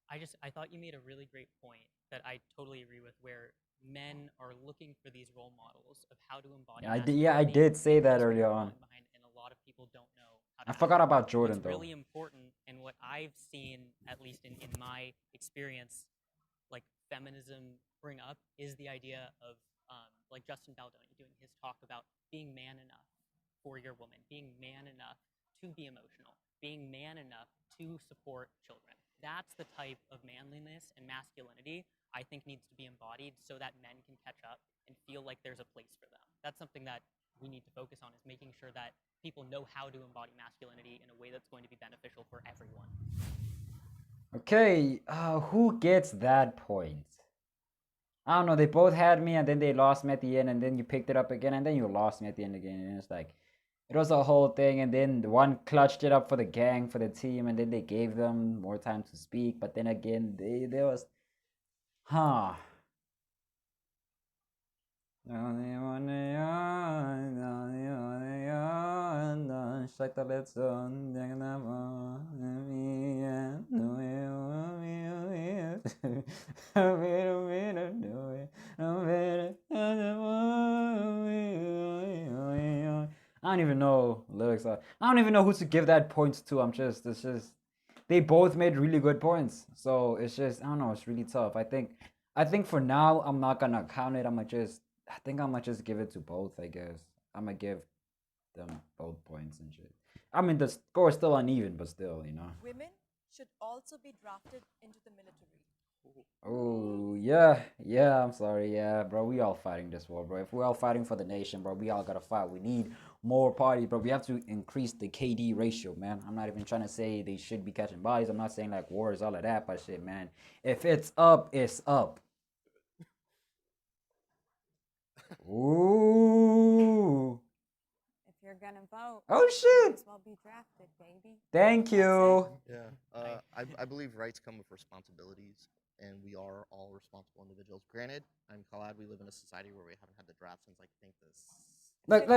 I thought you made a really great point that I totally agree with, where men are looking for these role models of how to embody I did say that earlier on. and a lot of people don't know how to I forgot about Jordan What's though. really important, and what I've seen, at least in my experience, like feminism bring up, is the idea of like Justin Baldoni doing his talk about being man enough for your woman, being man enough to be emotional, being man enough to support children. That's the type of manliness and masculinity I think needs to be embodied so that men can catch up and feel like there's a place for them. That's something that we need to focus on, is making sure that people know how to embody masculinity in a way that's going to be beneficial for everyone. Okay, who gets that point? I don't know, they both had me and then they lost me at the end, and then you picked it up again and then you lost me at the end again, and it's like, it was a whole thing, and then one clutched it up for the gang, for the team, and then they gave them more time to speak, but then again, there was, huh. I don't even know lyrics. I don't even know who to give that points to. It's just, they both made really good points. So it's just, I don't know, it's really tough. I think for now, I'm not gonna count it. I think I'm gonna just give it to both, I guess. I'm gonna give them both points and shit. I mean, the score is still uneven, but still, you know. Women should also be drafted into the military. Oh, yeah, I'm sorry, yeah, bro, we all fighting this war, bro. If we're all fighting for the nation, bro, we all gotta fight. We need more parties, bro. We have to increase the KD ratio, man. I'm not even trying to say they should be catching bodies. I'm not saying like war is all of that, but shit, man. If it's up, it's up. Ooh. If you're gonna vote, Oh, you shit. might as well be drafted, baby. Thank you. Yeah, I believe rights come with responsibilities, and we are all responsible individuals. Granted, I'm glad we live in a society where we haven't had the draft since, like, I think this. Look,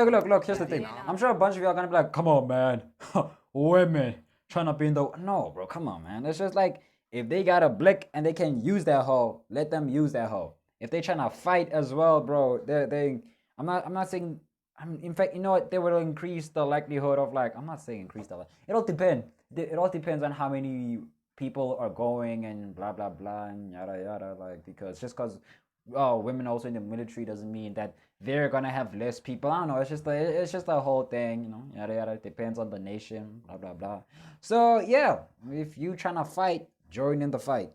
here's the thing. I'm sure a bunch of y'all are gonna be like, come on, man. Women trying to be in the. No, bro, come on, man. It's just like, if they got a blick and they can use that hoe, let them use that hoe. If they trying to fight as well, bro, I'm not saying. In fact, you know what? They will increase the likelihood of, like, I'm not saying increase the. It all depends. It all depends on how many people are going and blah blah blah and yada yada. Like, because just because women also in the military doesn't mean that they're gonna have less people. I don't know. It's just a whole thing, you know. Yada yada. It depends on the nation. Blah blah blah. So yeah, if you trying to fight, join in the fight.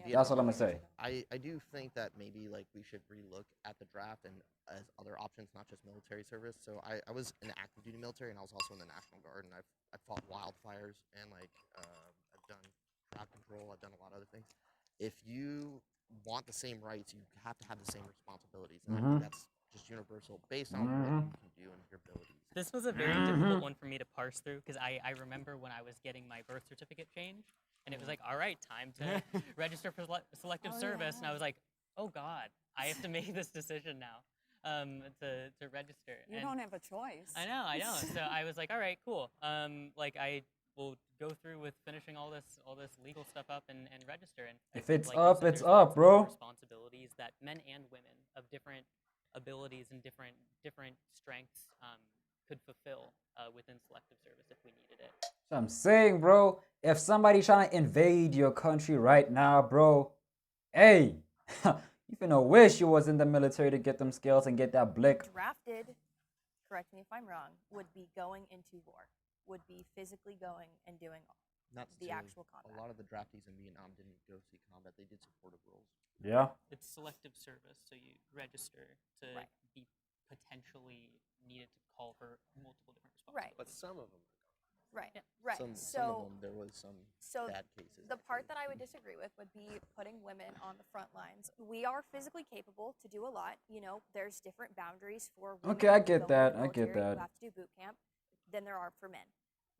That's what I'm gonna say. I do think that maybe, like, we should relook at the draft and as other options, not just military service. So I was in the active duty military, and I was also in the National Guard, and I've fought wildfires, and like I've done crowd control. I've done a lot of other things. If you want the same rights, you have to have the same responsibilities, and I think that's just universal based on what you can do and your abilities. This was a very difficult one for me to parse through, because I remember when I was getting my birth certificate changed, and it was like, all right, time to register for selective service, and I was like, oh God, I have to make this decision now to register. You don't have a choice. I know. So I was like, all right, cool. Like, I will go through with finishing all this legal stuff up and register. And if it's like up, it's up, bro. Responsibilities that men and women of different abilities and different strengths could fulfill within selective service if we needed it. So I'm saying, bro, if somebody trying to invade your country right now, bro, hey, you finna wish you was in the military to get them skills and get that blick. Drafted, correct me if I'm wrong, would be going into war, would be physically going and doing the actual combat. A lot of the draftees in Vietnam didn't go see combat; they did supportive roles. Yeah. It's selective service, so you register to be potentially needed to call for multiple different responsibilities. Right. But some of them are gone. Right. Right. Some of them, there was some bad cases. The part that I would disagree with would be putting women on the front lines. We are physically capable to do a lot. You know, there's different boundaries for women. Okay, I who get go that. into the I get military, that. who have to do boot camp than there are for men.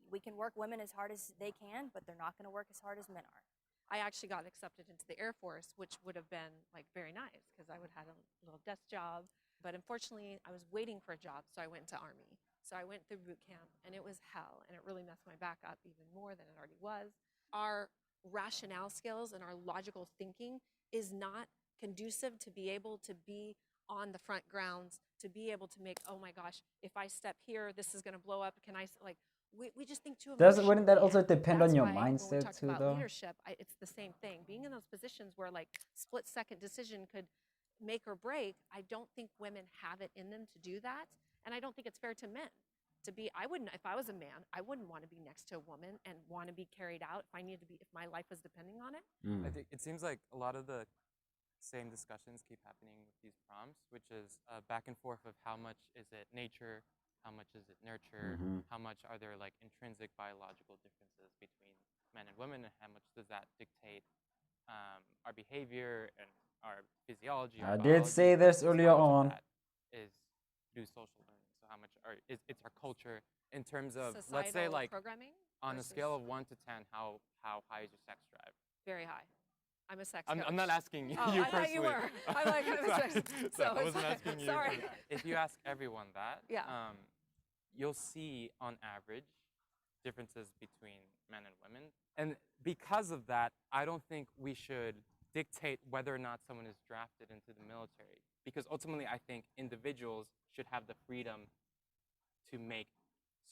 We can work women as hard as they can, but they're not going to work as hard as men are. I actually got accepted into the Air Force, which would have been like very nice because I would have had a little desk job. But unfortunately, I was waiting for a job, so I went into Army. So I went through boot camp, and it was hell, and it really messed my back up even more than it already was. Our rationale skills and our logical thinking is not conducive to be able to be on the front grounds, to be able to make, oh my gosh, if I step here, this is going to blow up. Can I, like, we just think too emotionally. Wouldn't that also and depend on that's your why when we mindset talked too, about though? leadership, it's the same thing. Being in those positions where like split-second decision could make or break, I don't think women have it in them to do that, and I don't think it's fair to men. To be, I wouldn't, if I was a man, I wouldn't want to be next to a woman and want to be carried out if I needed to be, if my life was depending on it. I think it seems like a lot of the same discussions keep happening with these prompts, which is back and forth of how much is it nature, how much is it nurture, how much are there like intrinsic biological differences between men and women, and how much does that dictate our behavior and our physiology. I did say this earlier on. That is through social learning. So how much it's our culture in terms of, let's say, like programming on a scale of 1 to 10, how high is your sex drive? Very high. I'm a sex I'm not asking you I personally. thought you were. I'm like, I'm a sex. So I wasn't asking you. Sorry. If you ask everyone that, yeah. You'll see on average differences between men and women. And because of that, I don't think we should dictate whether or not someone is drafted into the military. Because ultimately, I think individuals should have the freedom to make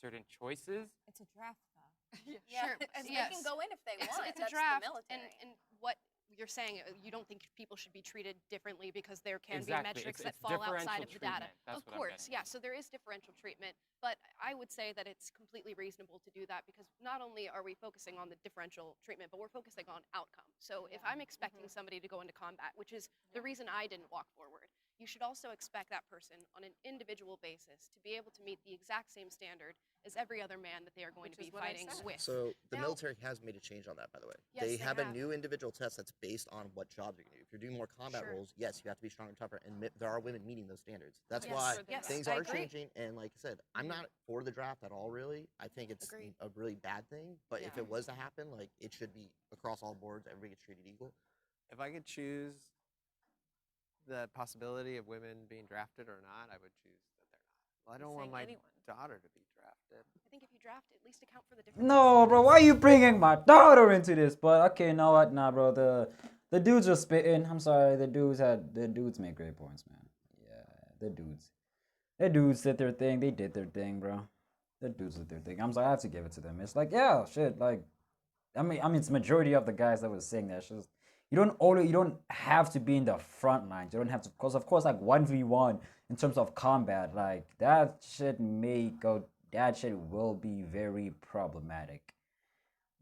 certain choices. It's a draft, though. Yeah, sure. And they can go in if they want. It's That's a draft, the military. and what you're saying, you don't think people should be treated differently because there can be Exactly. metrics It's that fall outside of the treatment. data. That's Of what I'm course, getting yeah. So there is differential treatment, but I would say that it's completely reasonable to do that because not only are we focusing on the differential treatment, but we're focusing on outcome. So if I'm expecting somebody to go into combat, which is the reason I didn't walk forward, you should also expect that person on an individual basis to be able to meet the exact same standard as every other man that they are going to be fighting with. So the Now- military has made a change on that, by the way. Yes, they they have a have. new individual test that's based on what jobs you're going to do. If you're doing more combat Sure. roles, yes, you have to be stronger and tougher, and there are women meeting those standards. That's Yes, why yes, things I are agree. changing, and like I said, I'm not for the draft at all, really. I think it's Agreed. a really bad thing, but if Yeah. it was to happen, like, it should be across all boards, everybody gets treated equal. If I could choose the possibility of women being drafted or not, I would choose that they're not. Well, I don't want my daughter to be drafted. I think if you draft, at least account for the differences. No, bro, why are you bringing my daughter into this? But okay, you know what? Nah, bro, the dudes are spitting. I'm sorry, the dudes make great points, man. Yeah, the dudes did their thing. They did their thing, bro. The dudes did their thing. I'm sorry, I have to give it to them. It's like, yeah, shit, like, I mean, it's majority of the guys that was saying that. It's just, you don't have to be in the front lines. You don't have to, because of course, like 1v1 in terms of combat, like that shit will be very problematic.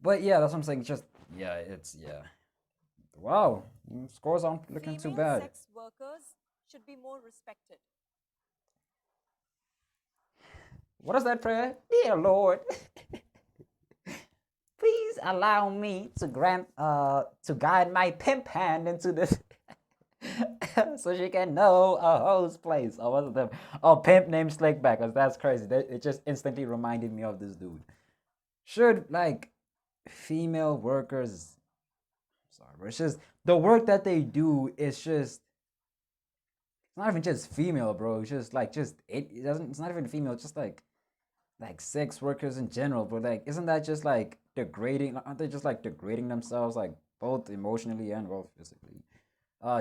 But yeah, that's what I'm saying. Just wow, scores aren't looking too bad. Sex workers should be more respected. What is that prayer? Dear Lord, please allow me to guide my pimp hand into this so she can know a hoe's place. Or what's them? Oh, pimp named Slickback, because that's crazy. It just instantly reminded me of this dude. Should, like, female workers, sorry, but it's just the work that they do is just, it's not even just female, bro. It's just like it's not even female. It's just like sex workers in general, but like, isn't that just like degrading? Aren't they just like degrading themselves, like both emotionally and both physically?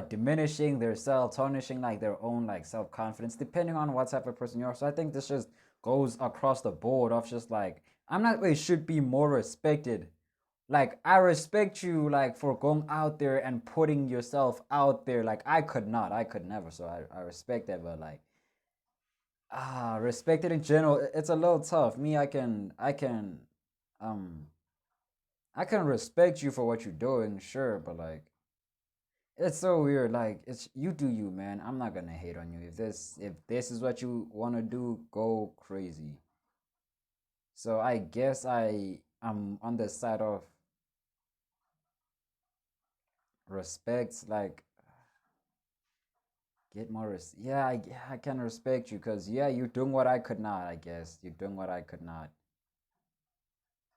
Diminishing their self, tarnishing like their own like self-confidence, depending on what type of person you are. So I think this just goes across the board of just like, I'm not really should be more respected. Like, I respect you like for going out there and putting yourself out there. Like, I could never. So I respect that, but like, respect it in general. It's a little tough. Me, I can respect you for what you're doing, sure, but like, it's so weird. Like, it's you do you, man. I'm not gonna hate on you. If this is what you wanna do, go crazy. So I guess I'm on the side of respect. Like, get more I can respect you, because you're doing what I could not. I guess you're doing what I could not.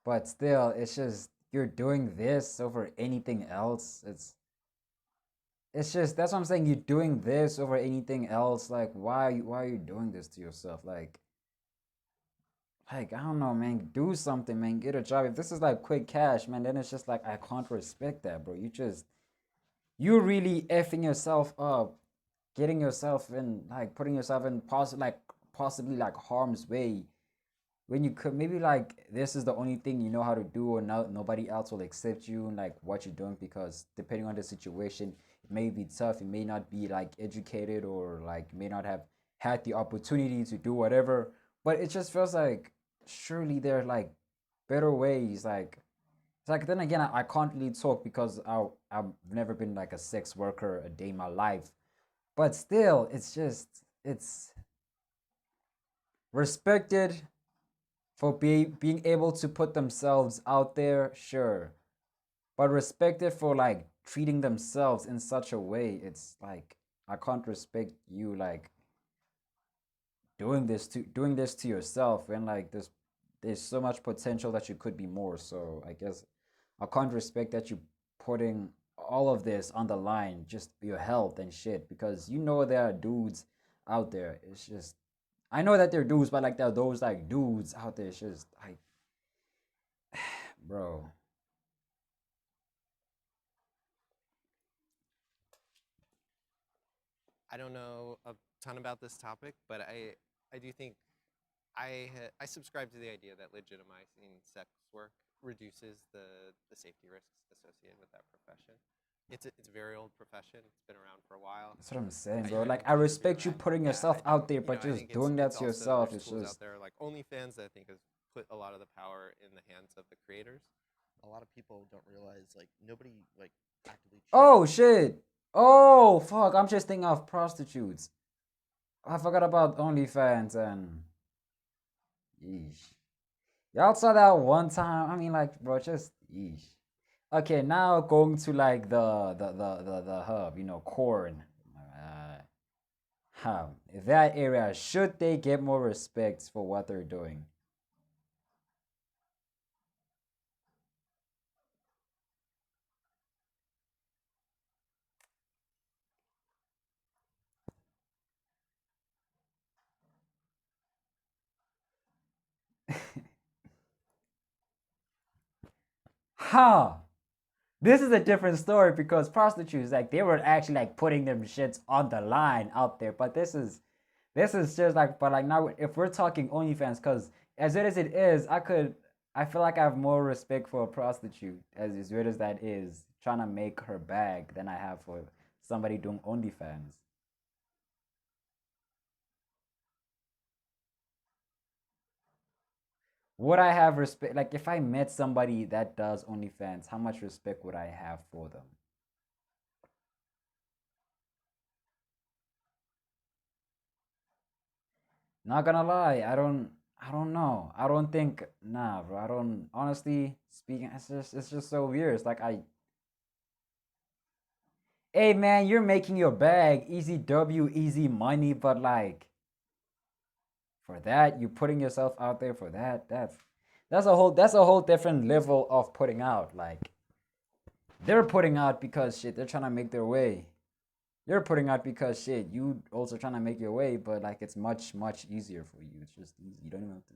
But still, it's just, you're doing this over anything else. It's just, that's what I'm saying. You're doing this over anything else. Like, why are you doing this to yourself? Like, Like, I don't know, man. Do something, man. Get a job. If this is like quick cash, man, then it's just like I can't respect that, bro. You really effing yourself up, getting yourself in, like putting yourself in possibly like harm's way when you could maybe like this is the only thing you know how to do, or nobody else will accept you and like what you're doing, because depending on the situation, it may be tough. It may not be like educated, or like may not have had the opportunity to do whatever. But it just feels like surely there are like better ways. Like it's like then again, I can't really talk because I've never been like a sex worker a day in my life. But still, it's respected for being able to put themselves out there, sure, but respected for like treating themselves in such a way. It's like I can't respect you like doing this to yourself, and like there's so much potential that you could be more. So I guess I can't respect that you putting all of this on the line, just your health and shit, because you know there are dudes out there. It's just I know that there are dudes, but like there are those like dudes out there. It's just like, bro. I don't know a ton about this topic, but I do think I subscribe to the idea that legitimizing sex work reduces the safety risks associated with that profession. It's a very old profession. It's been around for a while. That's what I'm saying, bro. Like I respect you putting yourself out there, but I just think doing that it's to also, yourself there's is tools just out there like OnlyFans that I think has put a lot of the power in the hands of the creators. A lot of people don't realize like nobody like actively. oh shit. Oh fuck. I'm just thinking of prostitutes. I forgot about OnlyFans and yeesh. Y'all saw that one time. I mean, like, bro, just yeesh. Okay, now going to like the hub, corn. That area, should they get more respect for what they're doing? Huh. This is a different story because prostitutes, like, they were actually like putting them shits on the line out there. But this is just like, but like now if we're talking OnlyFans, because as weird as it is, I feel like I have more respect for a prostitute, as weird as that is, trying to make her bag, than I have for somebody doing OnlyFans. Would I have respect? Like, if I met somebody that does OnlyFans, how much respect would I have for them? Not gonna lie, I don't know. I don't think, nah, bro. I don't, honestly speaking, it's just so weird. It's like hey man, you're making your bag, easy W, easy money, but like for that, you're putting yourself out there for that. That's a whole different level of putting out. Like they're putting out because shit, they're trying to make their way. You're putting out because shit, you also trying to make your way, but like it's much much easier for you. It's just easy. You don't even have to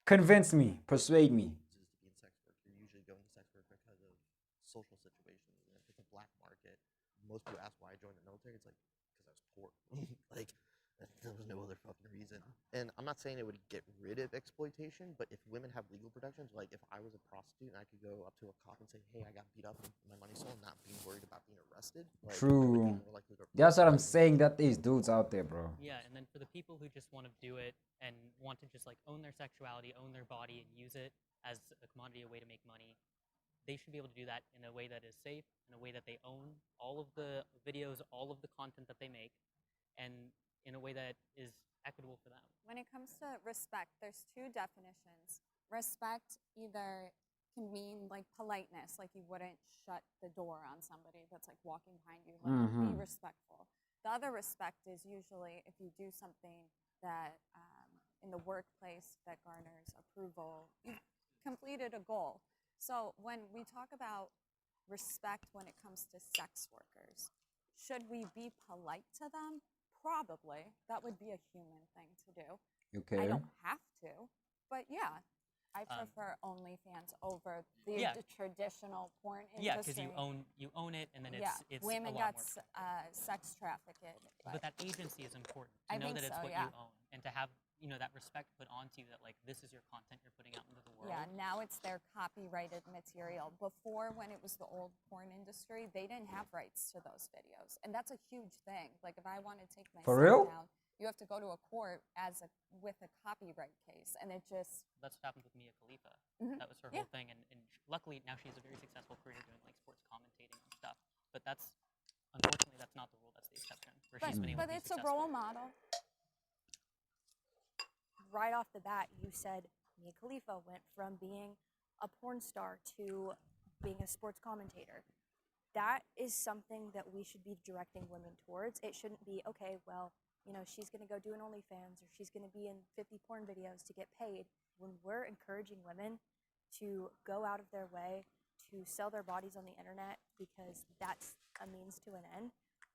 convince me, persuade me. To be in sex work, you're usually going to sex work because of social situations. And if it's a black market, most people ask why I joined the military. It's like because I was poor. Like there was no other fucking reason. And I'm not saying it would get rid of exploitation, but if women have legal protections, like if I was a prostitute and I could go up to a cop and say, "Hey, I got beat up and my money stolen," not being worried about being arrested, like I would be True. more likely to report That's what I'm it. saying. That these dudes out there, bro. Yeah, and then for the people who just want to do it and want to just like own their sexuality, own their body, and use it as a commodity, a way to make money, they should be able to do that in a way that is safe, in a way that they own all of the videos, all of the content that they make, and in a way that is equitable for them. When it comes to respect, there's two definitions. Respect either can mean like politeness, like you wouldn't shut the door on somebody that's like walking behind you, like be respectful. The other respect is usually if you do something that in the workplace that garners approval, you've completed a goal. So when we talk about respect when it comes to sex workers, should we be polite to them? Probably. That would be a human thing to do. Okay. I don't have to, but yeah. I Um, prefer OnlyFans over the Yeah. traditional porn Yeah, because industry. you own it, and then Yeah, it's women a got lot more. sex trafficked. But that agency is important to I know think that it's so, what yeah. you own, and to have that respect put onto you that like this is your content you're putting out into the world. Yeah, now it's their copyrighted material. Before, when it was the old porn industry, they didn't have rights to those videos, and that's a huge thing. Like if I want to take my For stuff real? down, you have to go to a court with a copyright case, and it just That's what happened with Mia Khalifa. Mhm. That was her Yeah. whole thing, and luckily now she has a very successful career doing like sports commentating and stuff. But that's unfortunately that's not the rule. That's the exception. Where she's been able but to be it's successful. a role model. Right off the bat, you said Mia Khalifa went from being a porn star to being a sports commentator. That is something that we should be directing women towards. It shouldn't be, okay, well, she's going to go do an OnlyFans or she's going to be in 50 porn videos to get paid. When we're encouraging women to go out of their way to sell their bodies on the internet because that's a means to an end,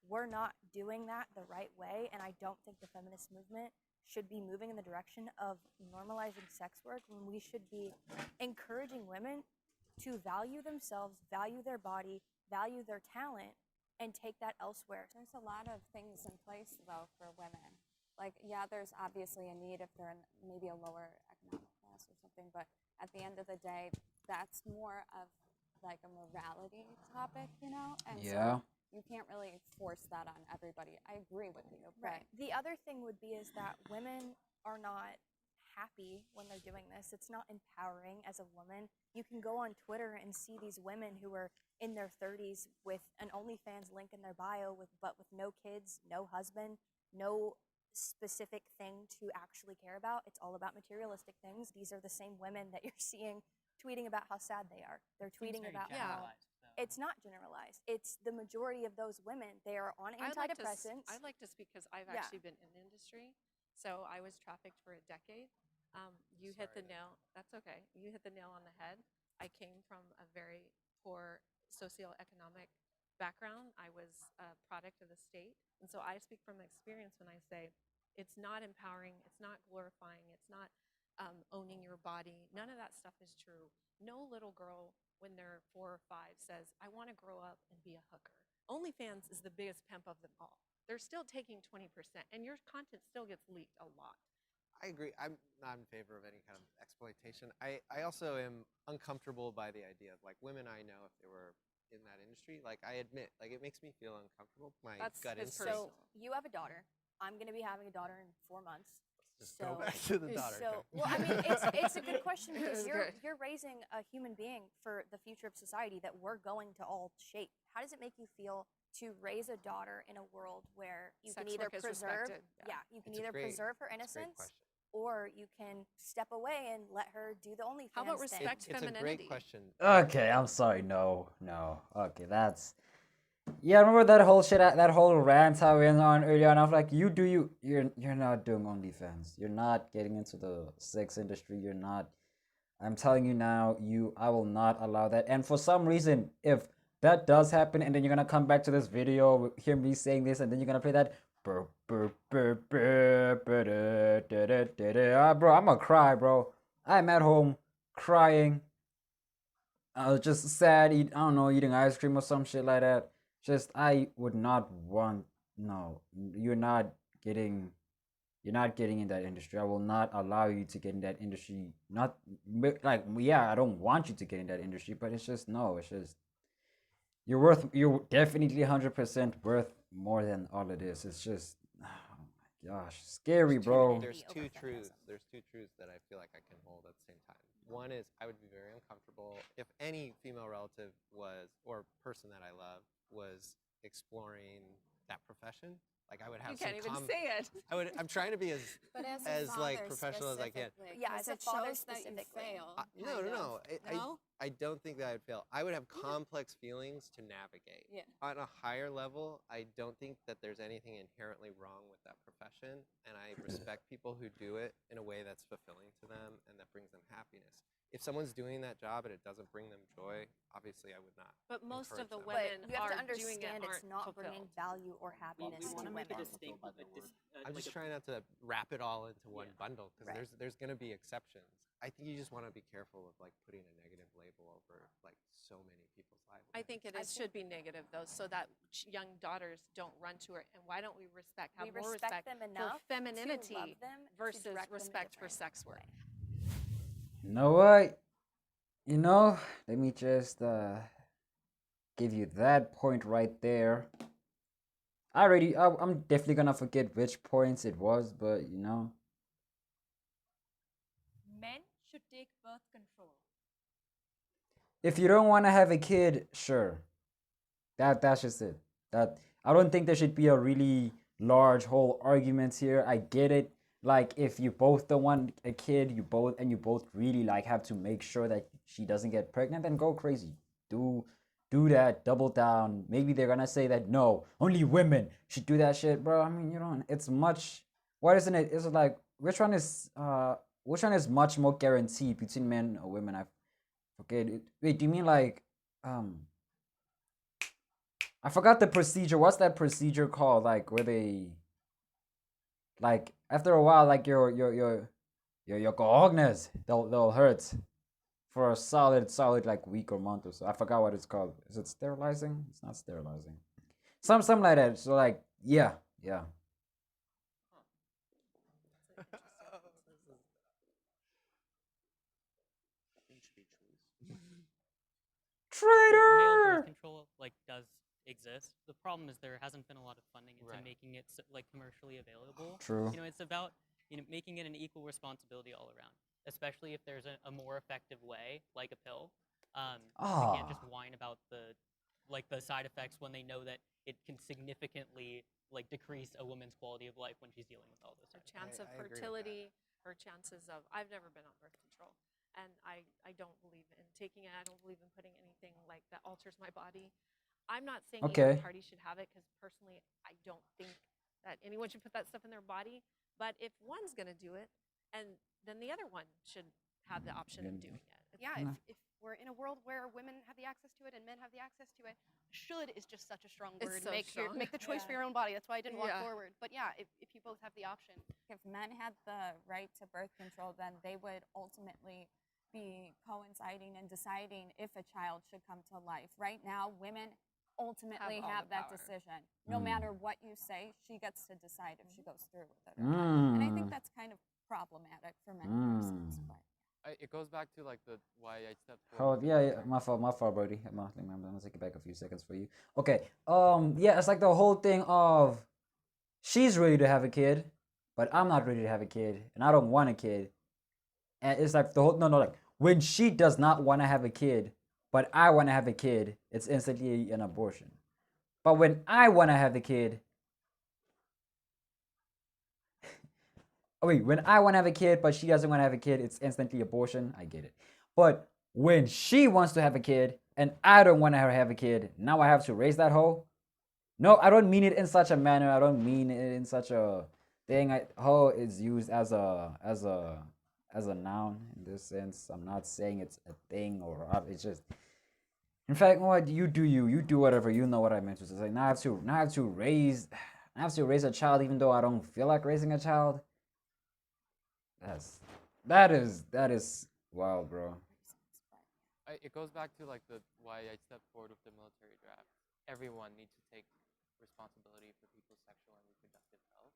we're not doing that the right way. And I don't think the feminist movement should be moving in the direction of normalizing sex work when we should be encouraging women to value themselves, value their body, value their talent, and take that elsewhere. There's a lot of things in place, though, for women. Like, yeah, there's obviously a need if they're in maybe a lower economic class or something, but at the end of the day, that's more of like a morality topic, And Yeah. so you can't really force that on everybody. I agree with you. Right. The other thing would be is that women are not happy when they're doing this. It's not empowering as a woman. You can go on Twitter and see these women who are in their 30s with an OnlyFans link in their bio but with no kids, no husband, no specific thing to actually care about. It's all about materialistic things. These are the same women that you're seeing tweeting about how sad they are. They're tweeting about how it's not generalized. It's the majority of those women. They are on antidepressants. I'd like to speak because I've Yeah. actually been in the industry. So I was trafficked for a decade. You hit the nail. That's okay. You hit the nail on the head. I came from a very poor socioeconomic background. I was a product of the state. And so I speak from experience when I say it's not empowering, it's not glorifying, it's not owning your body. None of that stuff is true. No little girl, when they're 4 or 5, says, I want to grow up and be a hooker. OnlyFans is the biggest pimp of them all. They're still taking 20%, and your content still gets leaked a lot. I agree. I'm not in favor of any kind of exploitation. I also am uncomfortable by the idea of like women I know, if they were in that industry, like I admit, like it makes me feel uncomfortable. My gut instinct. So you have a daughter. I'm going to be having a daughter in 4 months. Just go back to the daughter. Well, I mean, it's a good question because you're raising a human being for the future of society that we're going to all shape. How does it make you feel to raise a daughter in a world where you can either preserve, you can either preserve her innocence, or you can step away and let her do the OnlyFans. How about respect femininity? It's a great question. Okay, I'm sorry. No. Okay, that's. Yeah, I remember that whole shit, that whole rant I went on earlier, and I was like, you do you. You're not doing OnlyFans. You're not getting into the sex industry. You're not. I'm telling you now, I will not allow that. And for some reason, if that does happen, and then you're gonna come back to this video, hear me saying this, and then you're gonna play that. Bro, I'm gonna cry, bro. I'm at home crying. I was just sad, eating ice cream or some shit like that. Just, I would not want, no, you're not getting in that industry. I will not allow you to get in that industry. Not, like, yeah, I don't want you to get in that industry, but it's just, no, it's just, you're definitely 100% worth more than all of this. It's just, oh my gosh, scary, bro. There's two truths that I feel like I can hold at the same time. One is I would be very uncomfortable if any female relative was, or person that I love, was exploring that profession. Like I would have. You can't even say it. I'm trying to be as like professional as I can. Yeah, as a father specifically. No. I don't think that I'd fail. I would have complex feelings to navigate. Yeah. On a higher level, I don't think that there's anything inherently wrong with that profession, and I respect people who do it in a way that's fulfilling to them and that brings them happiness. if someone's doing that job and it doesn't bring them joy, obviously I would not. But most of encourage the them. women But you have to are doing it understand it's aren't not bringing fulfilled. value or happiness we to want to make a women. distinct, I'm like just a- trying not to wrap it all into one bundle because Right. there's going to be exceptions. I think you just want to be careful of like putting a negative label over like so many people's lives. I think it should be negative though, so that young daughters don't run to her. And why don't we have We more respect respect them for enough to femininity love them, to versus direct them a respect for different sex work? way. You know what? You know, let me just give you that point right there. I'm definitely gonna forget which points it was, but you know. Men should take birth control. If you don't want to have a kid, sure. That's just it. That I don't think there should be a really large whole argument here. I get it. Like if you both don't want a kid, you both really like have to make sure that she doesn't get pregnant, then go crazy. Do that, double down. Maybe they're gonna say that no, only women should do that shit, bro. I mean, you know, it's much. What isn't it? Is it like which one is much more guaranteed between men or women? I forget it. Wait, do you mean like I forgot the procedure. What's that procedure called? Like where they like after a while, like your cojones, they'll hurt for a solid like week or month or so. I forgot what it's called. Is it sterilizing? It's not sterilizing. Something like that. So like yeah. Male Traitor. birth control does exist. The problem is there hasn't been a lot of funding into Right. making it commercially available. True. You know, it's about making it an equal responsibility all around, especially if there's a more effective way, like a pill. They can't just whine about the side effects when they know that it can significantly decrease a woman's quality of life when she's dealing with all this. Her chance of I agree with that. fertility, her chances of. I've never been on birth control, and I don't believe in taking it. I don't believe in putting anything like that alters my body. I'm not saying Okay. either party should have it because personally, I don't think that anyone should put that stuff in their body. But if one's gonna do it, and then the other one should have the option of doing it. Yeah, if we're in a world where women have the access to it and men have the access to it, should is just such a strong It's word. so strong. Make the choice for Yeah. your own body. That's why I didn't walk Yeah. forward. But yeah, if you both have the option. If men had the right to birth control, then they would ultimately be coinciding and deciding if a child should come to life. Right now, women ultimately all have the that power. decision. No Mm. matter what you say, she gets to decide if she goes through with it or not. And I think that's kind of problematic for many reasons. But It goes back to the why I stepped Oh forward. yeah, my fault, buddy. I'm gonna take it back a few seconds for you. Okay, yeah, it's like the whole thing of she's ready to have a kid, but I'm not ready to have a kid, and I don't want a kid, and it's like the whole no, like when she does not want to have a kid, but I want to have a kid, it's instantly an abortion. But when I want to have the kid, oh wait, when I want to have a kid, but she doesn't want to have a kid, it's instantly abortion. I get it. But when she wants to have a kid and I don't want to have a kid, now I have to raise that hoe. No, I don't mean it in such a manner. I don't mean it in such a thing. Hoe is used as a noun in this sense. I'm not saying it's a thing or it's just. In fact, what you do whatever. You know what I meant to say. Now I have to raise a child even though I don't feel like raising a child. That is wild, bro. It goes back to the why I stepped forward with the military draft. Everyone needs to take responsibility for people's sexual and reproductive health.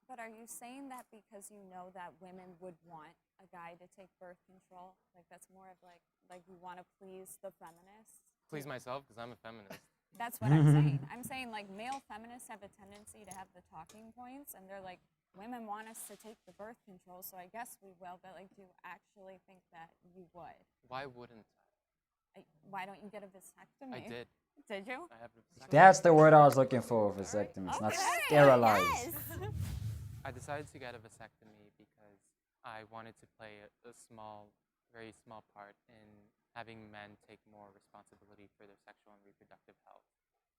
But are you saying that because you know that women would want a guy to take birth control? Like that's more of like you want to please the feminists? Please myself because I'm a feminist. That's what I'm saying. I'm saying like male feminists have a tendency to have the talking points, and they're like, women want us to take the birth control, so I guess we will. But like, do you actually think that you would? Why wouldn't Why don't you get a vasectomy? I did. Did you? I have a vasectomy. That's the word I was looking for. Vasectomy. It's not sterilized. Yes. I decided to get a vasectomy because I wanted to play a very small part in having men take more responsibility for their sexual and reproductive health.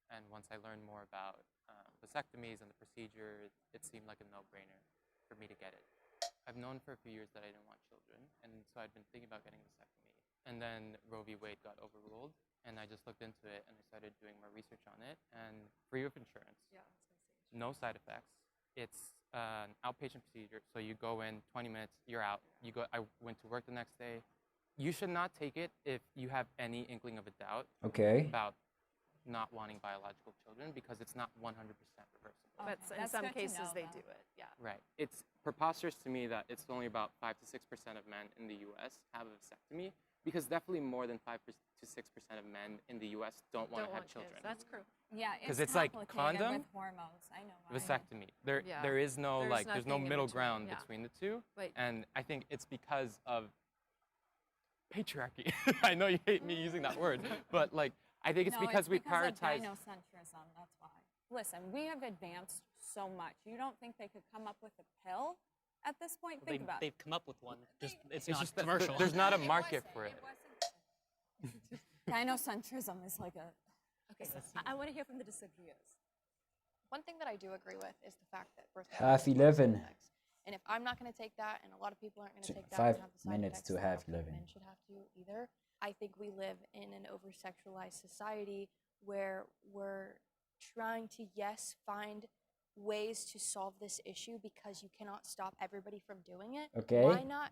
And once I learned more about vasectomies and the procedure, it seemed like a no-brainer for me to get it. I've known for a few years that I didn't want children, and so I'd been thinking about getting a vasectomy. And then Roe v. Wade got overruled, and I just looked into it and I started doing more research on it. And free of insurance, no side effects. It's an outpatient procedure, so you go in 20 minutes, you're out. I went to work the next day. You should not take it if you have any inkling of a doubt about not wanting biological children, because it's not 100% reversible. But in some cases they do it. Yeah. Right. It's preposterous to me that it's only about 5 to 6% of men in the U.S. have a vasectomy, because definitely more than 5 to 6% of men in the U.S. don't want to have children. Kids. That's true. Yeah, because it's like condom, with hormones. I know. vasectomy. There is no there's no middle ground yeah. between the two, But and I think it's because of patriarchy. I know you hate me using that word, but like I think it's because we prioritize. Of gynocentrism. That's why. Listen, we have advanced so much. You don't think they could come up with a pill at this point? Well, Think about it. They've come up with one. It's It's not just that commercial. there's not a market for it. Gynocentrism is like a. Okay, so I want to hear from the disagreeers. One thing that I do agree with is the fact that birth Half control has 11. side effects. And if I'm not going to take that, and a lot of people aren't going to take that, 5 and have the side minutes effects, to then I half don't think 11. men should have to either. I think we live in an over-sexualized society where we're trying to, yes, find ways to solve this issue because you cannot stop everybody from doing it. Okay. Why not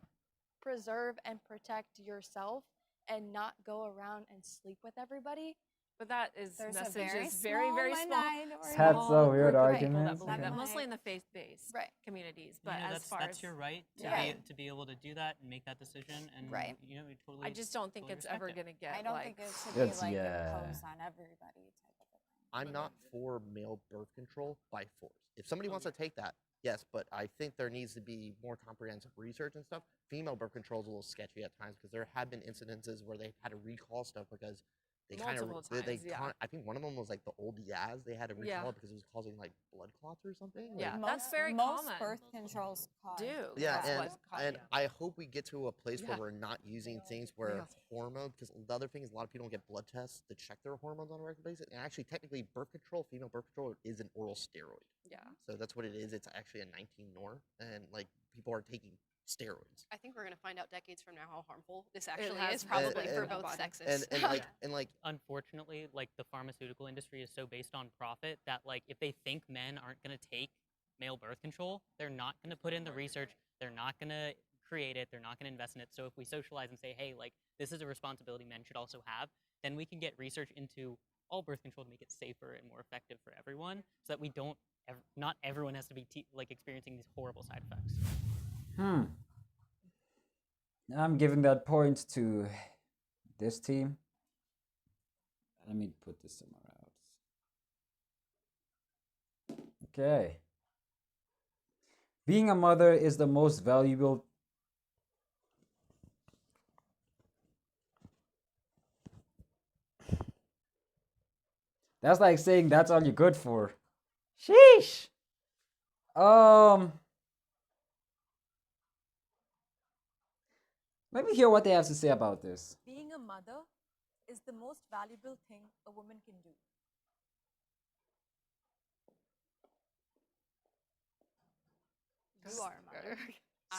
preserve and protect yourself and not go around and sleep with everybody? But that is There's a message very is very, very small small. minority. That's a weird group of argument. people that believe that, Okay. mostly in the faith-based Right. communities. You But know, as far that's as your right to, Yeah. to be able to do that and make that decision, and Right. you know, we totally. I just don't think totally it's respect ever it. going to get I don't like. think it should That's- be like yeah. imposed on everybody type of a thing. I'm not for male birth control by force. If somebody wants to take that, yes, but I think there needs to be more comprehensive research and stuff. Female birth control is a little sketchy at times because there have been incidences where they had to recall stuff because they kind of Multiple times, yeah. I think one of them was like the old Yaz. They had to recall Yeah. it because it was causing like blood clots or something. Yeah, Like, that's very most common. birth controls cause. Do. yeah, That's what's and common. I hope we get to a place where Yeah. we're not using things where Yeah. hormone, because the other thing is a lot of people don't get blood tests to check their hormones on a regular basis. And actually, technically, birth control, female birth control, is an oral steroid. Yeah. So that's what it is. It's actually a 19 nor, and like people are taking steroids. I think we're going to find out decades from now how harmful this actually has is, probably And- for and- both sexes. And like Unfortunately, like the pharmaceutical industry is so based on profit that like if they think men aren't going to take male birth control, they're not going to put in the research, they're not going to create it, they're not going to invest in it. So if we socialize and say, hey, like this is a responsibility men should also have, then we can get research into all birth control to make it safer and more effective for everyone, so that we don't not everyone has to be like experiencing these horrible side effects. I'm giving that point to this team. Let me put this somewhere else. Okay. Being a mother is the most valuable. That's like saying that's all you're good for. Sheesh. Let me hear what they have to say about this. Being a mother is the most valuable thing a woman can do. You are a mother.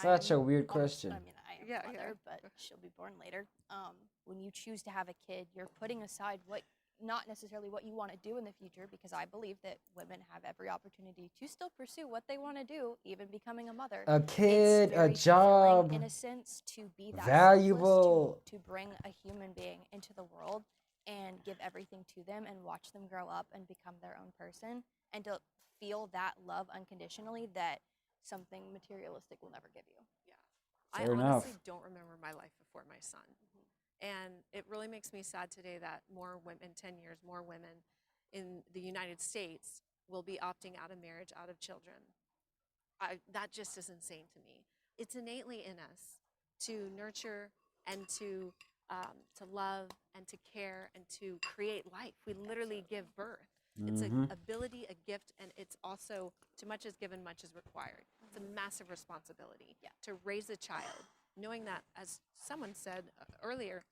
Such a I'm weird almost- question. I mean, I am Yeah, a mother, but she'll be born later. When you choose to have a kid, you're putting aside what, not necessarily what you want to do in the future, because I believe that women have every opportunity to still pursue what they want to do, even becoming a mother. A kid, It's a very job, fulfilling, in a sense, to be that valuable. selfless, to bring a human being into the world and give everything to them and watch them grow up and become their own person, and to feel that love unconditionally that something materialistic will never give you. Yeah. Fair I enough. honestly don't remember my life before my son. And it really makes me sad today that more women, in 10 years, more women in the United States will be opting out of marriage, out of children. That just is insane to me. It's innately in us to nurture and to love and to care and to create life. We literally give birth. It's an ability, a gift, and it's also, too much is given, much is required. It's a massive responsibility to raise a child, knowing that, as someone said earlier,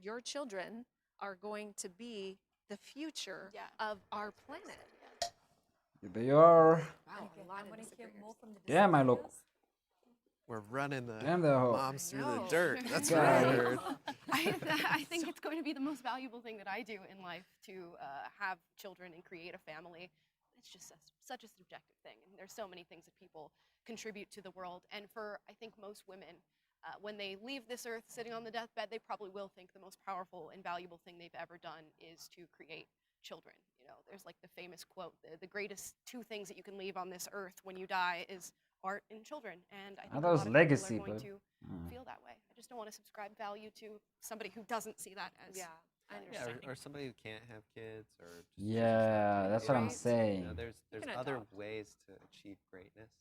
your children are going to be the future of our planet. Here they are. Wow, a lot I of want to hear more from the Damn, I look. disagreeers. We're running the Damn the hoe. moms through the know. dirt. That's God. what I heard. I think it's going to be the most valuable thing that I do in life to have children and create a family. It's just such a subjective thing, and there's so many things that people contribute to the world. And for I think most women, when they leave this earth sitting on the deathbed, they probably will think the most powerful and valuable thing they've ever done is to create children. You know, there's like the famous quote: the greatest two things that you can leave on this earth when you die is art and children. And I think a that was lot of legacy, people are going but to feel that way. I just don't want to subscribe value to somebody who doesn't see that as Yeah, I Yeah, understand. or somebody who can't have kids, or just yeah, that's what I'm Right. saying. there's can other adopt. ways to achieve greatness,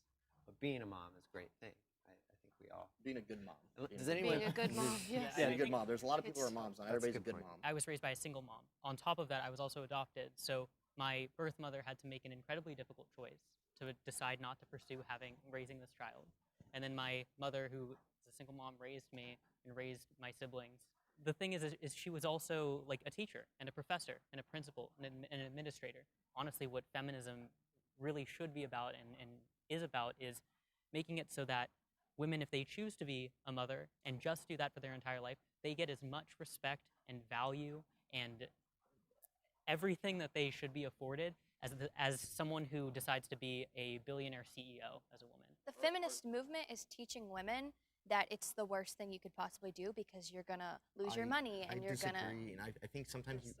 but being a mom is a great thing. I think we all. Being a good mom. Does anyone? being a good mom. Yes. Being a I good think mom. There's a lot of people who are it's- moms. Not That's a everybody's a good good point. mom. I was raised by a single mom. On top of that, I was also adopted. So my birth mother had to make an incredibly difficult choice to decide not to pursue raising this child. And then my mother, who is a single mom, raised me and raised my siblings. The thing is she was also like a teacher and a professor and a principal and an administrator. Honestly, what feminism really should be about and is about is making it so that women, if they choose to be a mother and just do that for their entire life, they get as much respect and value and everything that they should be afforded as someone who decides to be a billionaire CEO as a woman. The feminist movement is teaching women that it's the worst thing you could possibly do because you're gonna lose your money and I you're disagree, gonna. and I think sometimes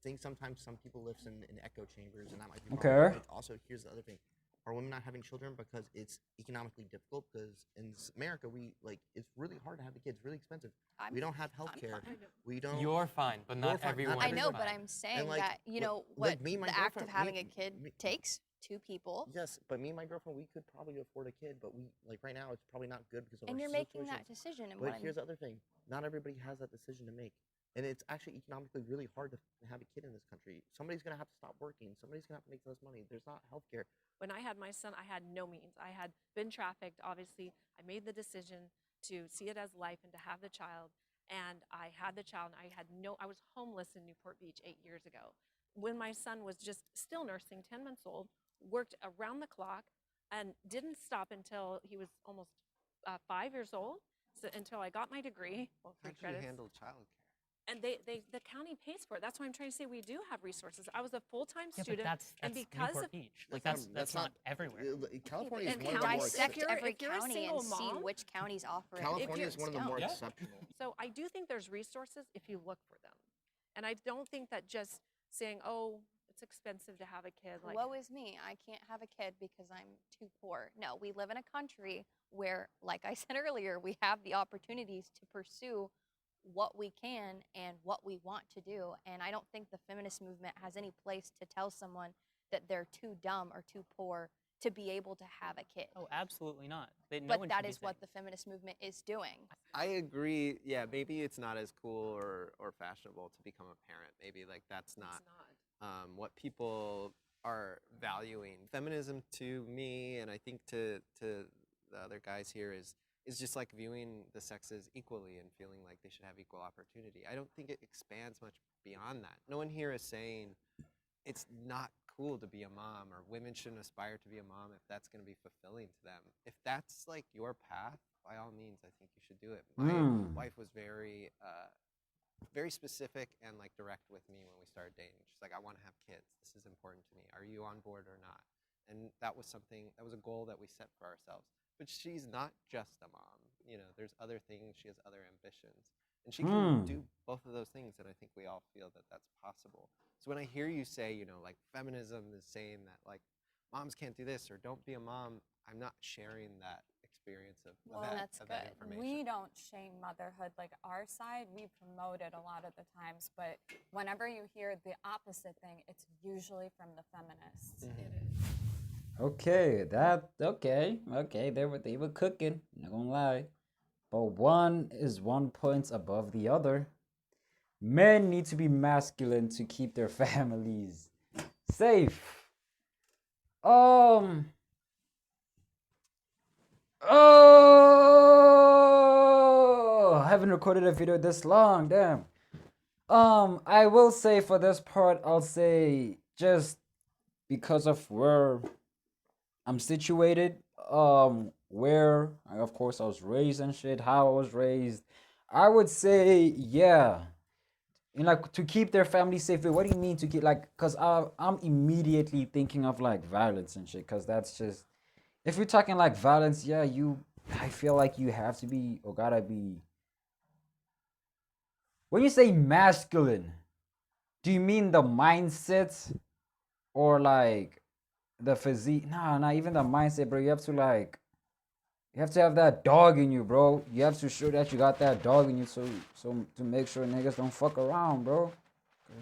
think sometimes some people live in echo chambers, and that might be Okay. But also, here's the other thing: are women not having children because it's economically difficult? Because in America, it's really hard to have a kid. It's really expensive. We don't have health care. We don't. You're fine, but You're not fine, everyone. I is know, fine. but I'm saying like, that you know like what me and my the act of girlfriend- having me- a kid me- takes. Two people, Yes, but me and my girlfriend, we could probably afford a kid, but right now it's probably not good because of and our you're making situations. that decision. And But what here's the other thing: not everybody has that decision to make, and it's actually economically really hard to have a kid in this country. Somebody's gonna have to stop working. Somebody's gonna have to make less money. There's not healthcare. When I had my son, I had no means. I had been trafficked, obviously. I made the decision to see it as life and to have the child. And I had the child, and I was homeless in Newport Beach 8 years ago. When my son was just still nursing, 10 months old, worked around the clock and didn't stop until he was almost 5 years old, so until I got my degree. Well, How free do you credits. handle childcare? And the county pays for it. That's why I'm trying to say we do have resources. I was a full-time Yeah, but student, that's and because Newport of Beach. Like that's not everywhere. California is and one of the more counties- dissect if you're- every if you're a county single and see mom- which counties offer it. California is and one of the more don't. exceptional. So I do think there's resources if you look for them. And I don't think that just saying, oh, it's expensive to have a kid. Like, Woe is me, I can't have a kid because I'm too poor. No, we live in a country where, like I said earlier, we have the opportunities to pursue what we can and what we want to do. And I don't think the feminist movement has any place to tell someone that they're too dumb or too poor to be able to have a kid. Oh, absolutely not. No But one that should be is what saying- the feminist movement is doing. I agree. Yeah, maybe it's not as cool or fashionable to become a parent. Maybe like that's not, what people are valuing. Feminism to me, and I think to the other guys here, is just like viewing the sexes equally and feeling like they should have equal opportunity. I don't think it expands much beyond that. No one here is saying it's not cool to be a mom, or women shouldn't aspire to be a mom if that's going to be fulfilling to them. If that's like your path, by all means, I think you should do it. My wife was very specific and like direct with me when we started dating. She's like, I want to have kids. This is important to me. Are you on board or not? And that was a goal that we set for ourselves. But she's not just a mom. You know, there's other things. She has other ambitions. And she can do both of those things, and I think we all feel that that's possible. So when I hear you say, you know, like feminism is saying that like moms can't do this or don't be a mom, I'm not sharing that experience of that information. We don't shame motherhood. Like our side, we promote it a lot of the times, but whenever you hear the opposite thing, it's usually from the feminists. Okay, they were cooking, not gonna lie. But one is 1 point above the other. Men need to be masculine to keep their families safe. I haven't recorded a video this long, damn. I will say for this part, I'll say just because of where I'm situated, where, of course, I was raised and shit, how I was raised, I would say, yeah. And like to keep their family safe. What do you mean to keep like? Cause I'm immediately thinking of like violence and shit. Cause that's just if you're talking like violence, yeah, I feel like you have to be or gotta be. When you say masculine, do you mean the mindset or like the physique? Nah, not even the mindset, bro. You have to have that dog in you, bro. You have to show that you got that dog in you, so to make sure niggas don't fuck around, bro.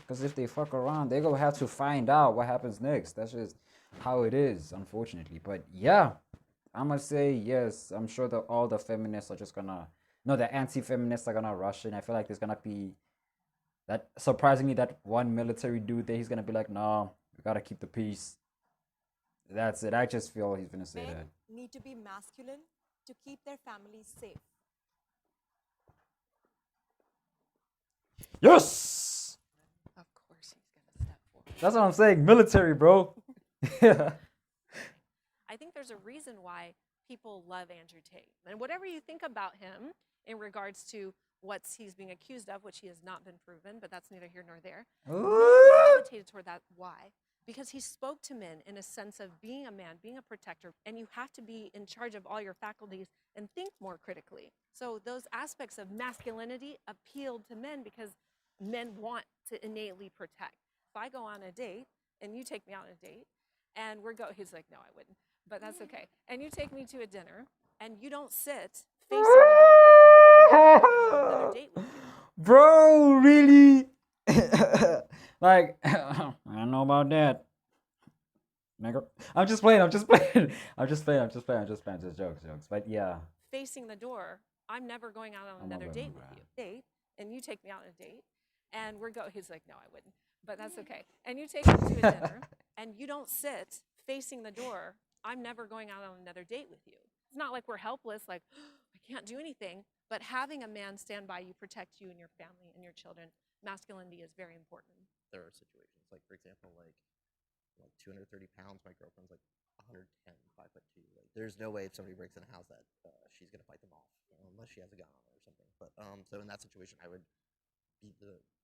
Because if they fuck around, they gonna have to find out what happens next. That's just how it is, unfortunately. But yeah, I'm gonna say yes. I'm sure that all the feminists are just gonna, no, the anti-feminists are gonna rush in. I feel like there's gonna be that surprisingly that one military dude there. He's gonna be like, no, we gotta keep the peace. That's it. I just feel he's gonna say Men that. need to be masculine to keep their families safe. Yes, Of course he's gonna step forward. that's what I'm saying. Military, bro. Yeah. I think there's a reason why people love Andrew Tate. And whatever you think about him in regards to what he's being accused of, which he has not been proven, but that's neither here nor there, men gravitated toward that. Why? Because he spoke to men in a sense of being a man, being a protector, and you have to be in charge of all your faculties and think more critically. So those aspects of masculinity appealed to men because men want to innately protect. If I go on a date and you take me out on a date and he's like, no, I wouldn't, but that's okay. And you take me to a dinner and you don't sit facing the door, I'm not going on another date with you. Bro, really? Like, I don't know about that. Nigga. I'm just playing. Just jokes. But yeah. Facing the door, I'm never going out on another date with you. Date, and you take me out on a date, and he's like, no, I wouldn't, but that's okay. And you take me to a dinner, and you don't sit facing the door, I'm never going out on another date with you. It's not like we're helpless, like, I can't do anything, but having a man stand by you, protect you and your family and your children, masculinity is very important. There are situations, like, for example, like 230 pounds, my girlfriend's like 110, 5'2". Like, there's no way if somebody breaks in a house that she's gonna fight them off, unless she has a gun on her or something. But so in that situation, I would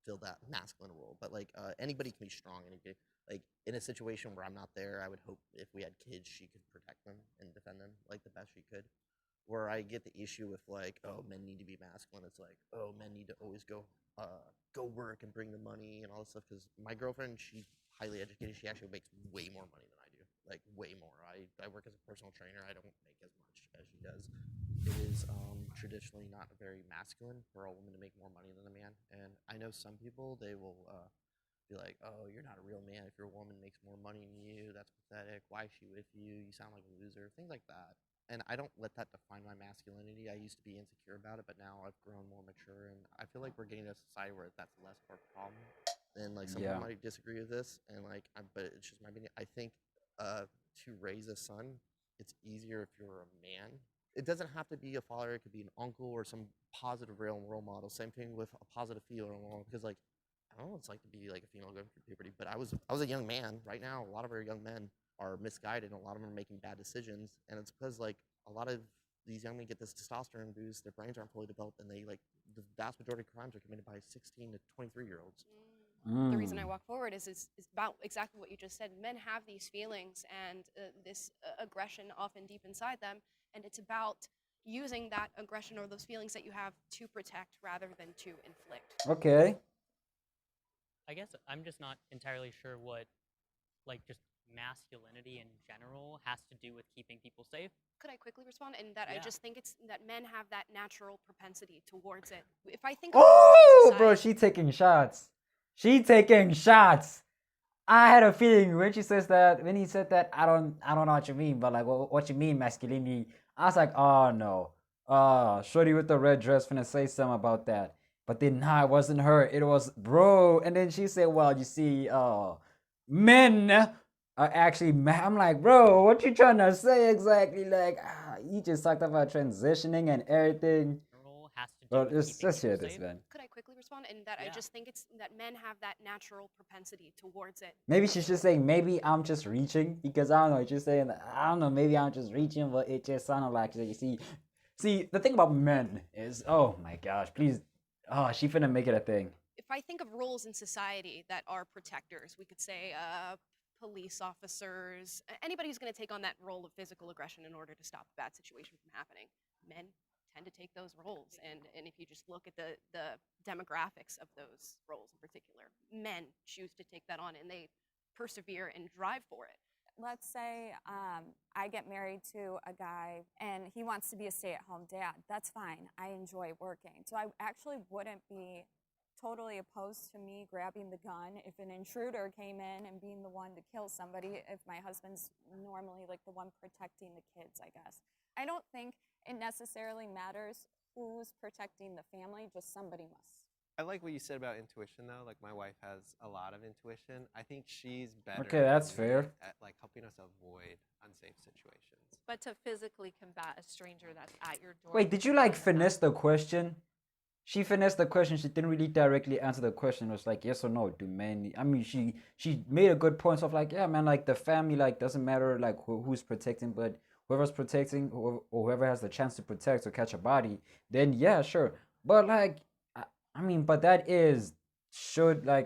fill that masculine role. But like anybody can be strong. Anybody, like in a situation where I'm not there, I would hope if we had kids, she could protect them and defend them like the best she could. Where I get the issue with like, oh, men need to be masculine. It's like, oh, men need to always go work and bring the money and all this stuff. Because my girlfriend, she's highly educated. She actually makes way more money than I do, like way more. I work as a personal trainer. I don't make as much as she does. It is traditionally not very masculine for a woman to make more money than a man. And I know some people, they will be like, oh, you're not a real man if your woman makes more money than you. That's pathetic. Why is she with you? You sound like a loser. Things like that. And I don't let that define my masculinity. I used to be insecure about it, but now I've grown more mature, and I feel like we're getting to a society where that's less of a problem. And like some people might disagree with this, and like, but it's just my opinion. I think to raise a son, it's easier if you're a man. It doesn't have to be a father. It could be an uncle or some positive role model. Same thing with a positive female role model, because like I don't know what it's like to be like a female going through puberty, but I was a young man. Right now, a lot of our young men are misguided, and a lot of them are making bad decisions, and it's because like a lot of these young men get this testosterone boost, their brains aren't fully developed, and they like the vast majority of crimes are committed by 16 to 23-year-olds. The reason I walk forward is about exactly what you just said. Men have these feelings and this aggression often deep inside them, and it's about using that aggression or those feelings that you have to protect rather than to inflict. Okay. I guess I'm just not entirely sure what, like, just masculinity in general has to do with keeping people safe. Could I quickly respond? And that I just think it's that men have that natural propensity towards it. If I think bro, she taking shots. I had a feeling when he said that, I don't know what you mean, but like what you mean masculinity. I was like, oh no. Shorty with the red dress finna say something about that. But then nah, it wasn't her. It was bro. And then she said, well, you see, men are actually I'm like, bro, what you trying to say exactly? Like, you just talked about transitioning and everything. Has to Well, with let's keeping hear people this, safe. man. Could I quickly respond? And that I Yeah. just think it's that men have that natural propensity towards it. Maybe she's just saying, maybe I'm just reaching, because I don't know, just saying, I don't know, maybe I'm just reaching, but it just sounded like, you see, the thing about men is, oh my gosh, please, oh, she finna make it a thing. If I think of roles in society that are protectors, we could say police officers, anybody who's going to take on that role of physical aggression in order to stop a bad situation from happening. Men tend to take those roles, and if you just look at the demographics of those roles in particular, men choose to take that on, and they persevere and drive for it. Let's say I get married to a guy and he wants to be a stay-at-home dad. That's fine. I enjoy working. So I actually wouldn't be totally opposed to me grabbing the gun if an intruder came in and being the one to kill somebody if my husband's normally like the one protecting the kids, I guess. I don't think it necessarily matters who's protecting the family, just somebody must. I like what you said about intuition, though. Like, my wife has a lot of intuition. I think she's better Okay, that's than me fair. at like helping us avoid unsafe situations. But to physically combat a stranger that's at your door. Wait, did you like finesse the question? She finessed the question. She didn't really directly answer the question. It was like yes or no. Do men? I mean, she made a good point of like, yeah, man, like the family, like doesn't matter like who's protecting, but whoever's protecting or whoever has the chance to protect or catch a body, then yeah, sure. But like, I mean, but that is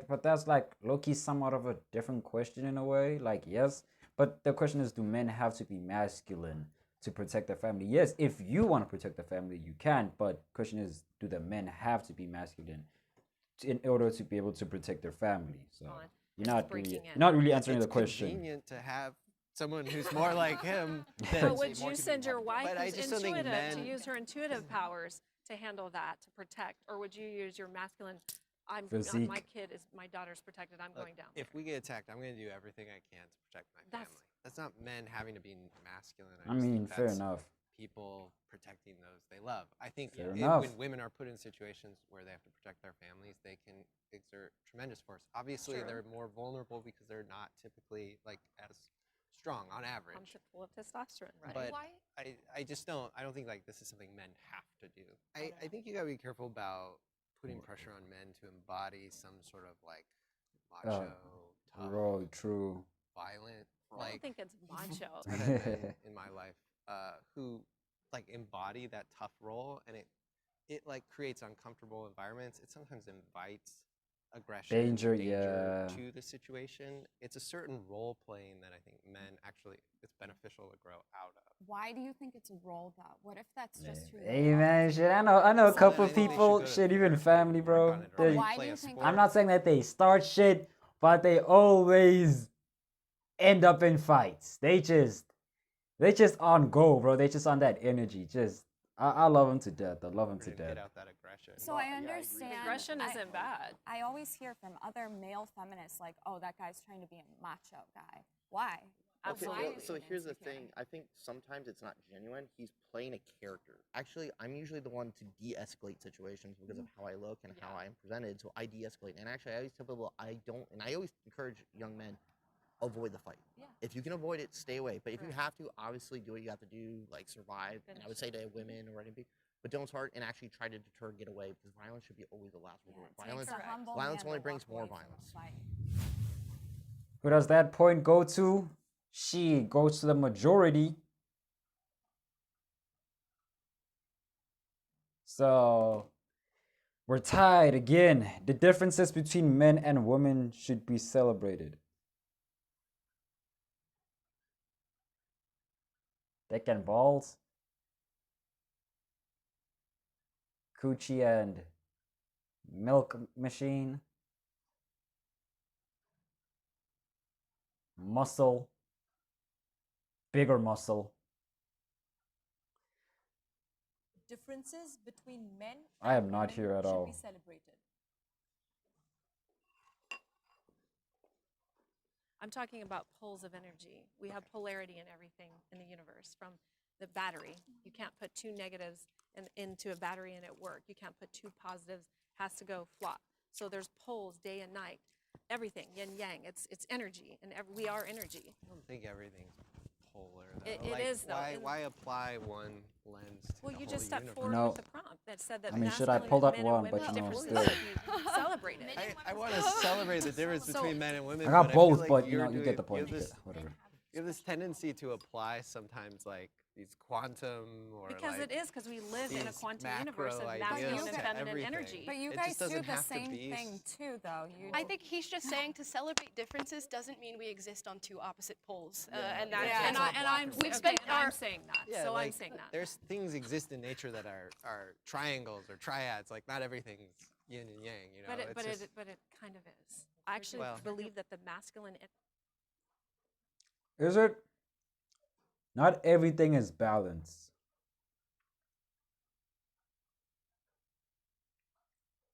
but that's like low-key somewhat of a different question in a way. Like yes, but the question is, do men have to be masculine to protect the family? Yes, if you want to protect the family, you can. But question is, do the men have to be masculine in order to be able to protect their family? So you're not really answering the question. It's convenient to have someone who's more like him. But would you send your wife But I who's just don't think intuitive to men- use her intuitive powers to handle that, to protect, or would you use your masculine? Physique. My daughter's protected. I'm going down. If we get attacked, I'm going to do everything I can to protect my family. That's not men having to be masculine. I just mean, think fair that's enough. People protecting those they love. I think Fair enough. when women are put in situations where they have to protect their families, they can exert tremendous force. Obviously, Sure. they're more vulnerable because they're not typically like as strong on average. I'm full of testosterone, right? But I just don't. I don't think like this is something men have to do. I think you gotta be careful about putting pressure on men to embody some sort of like macho, tough, True. violent. I don't think it's macho. I've had men in my life who like embody that tough role, and it like creates uncomfortable environments. It sometimes invites aggression, Danger, to the situation. It's a certain role playing that I think men actually it's beneficial to grow out of. Why do you think it's a role though? What if that's just who Hey man, shit. I know a couple of I think they people, should go to shit, even family, bro. They- Why do you think I'm not saying that they start shit, but they always end up in fights. They just on go, bro. They just on that energy. Just I love them to death. I love them to death. Get out that aggression. So I understand. Aggression isn't bad. I always hear from other male feminists like, "Oh, that guy's trying to be a macho guy." Why? Okay, Why well, is so he here's the insecure? thing. I think sometimes it's not genuine. He's playing a character. Actually, I'm usually the one to de-escalate situations because of how I look and how I'm presented. So I de-escalate. And actually, I always tell people I always encourage young men, avoid the fight. Yeah. If you can avoid it, stay away. But if you have to, obviously do what you have to do, like survive. And I would say to women or anything, but don't start and actually try to deter, get away, because violence should be always the last resort. Violence only brings more violence. Who does that point go to? She goes to the majority. So we're tied again. The differences between men and women should be celebrated. Dick and balls. Coochie and milk machine. Muscle. Bigger muscle. Differences between men I and am not women here at should all. be celebrated. I'm talking about poles of energy. We have polarity in everything in the universe. From the battery, you can't put two negatives into a battery and it work. You can't put two positives. Has to go flop. So there's poles day and night. Everything yin yang. It's energy, and we are energy. I don't think everything's polar. It Though. is, though. Why apply one lens to Well, the you whole just stepped universe. forward No. with the prompt that said that I mean, should I masculine pull that men and one? women But are you know, different still. things to be celebrated. I want to celebrate the difference So- between men and women. I got but I feel both, like but you you're know, you doing, get the point. You have this, Whatever. you have this tendency to apply sometimes like these quantum or Because like it is, because we live in a these quantum macro universe of ideas masculine and to feminine everything. energy. But you It guys just do doesn't the have to same be thing too, though. I think he's just saying to celebrate differences doesn't mean we exist on two opposite poles, Yeah. and that's Yeah. And, I'm We've okay, spent and I'm our- saying that. Yeah, so like, I'm saying that. there's things exist in nature that are triangles or triads. Like not everything's yin and yang. You know, But it's just, it kind of is. I actually Well- believe that the masculine. Is it? Not everything is balanced.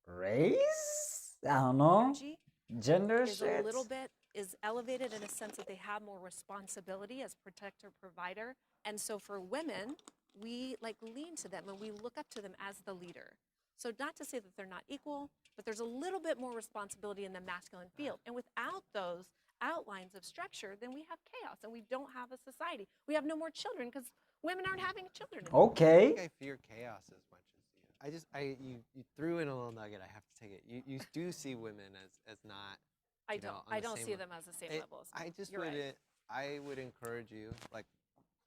Race? I don't know. Energy Gender is shit. a little bit is elevated in a sense that they have more responsibility as protector provider, and so for women we like lean to them and we look up to them as the leader. So not to say that they're not equal, but there's a little bit more responsibility in the masculine field, and without those outlines of structure then we have chaos and we don't have a society. We have no more children because women aren't having children anymore. I Okay. think I fear chaos as much as you. You threw in a little nugget. I have to take it. You do see women as not. I you know, don't. on I the don't same see level. them as the same It- level as I men. just You're would. right. I would encourage you, like,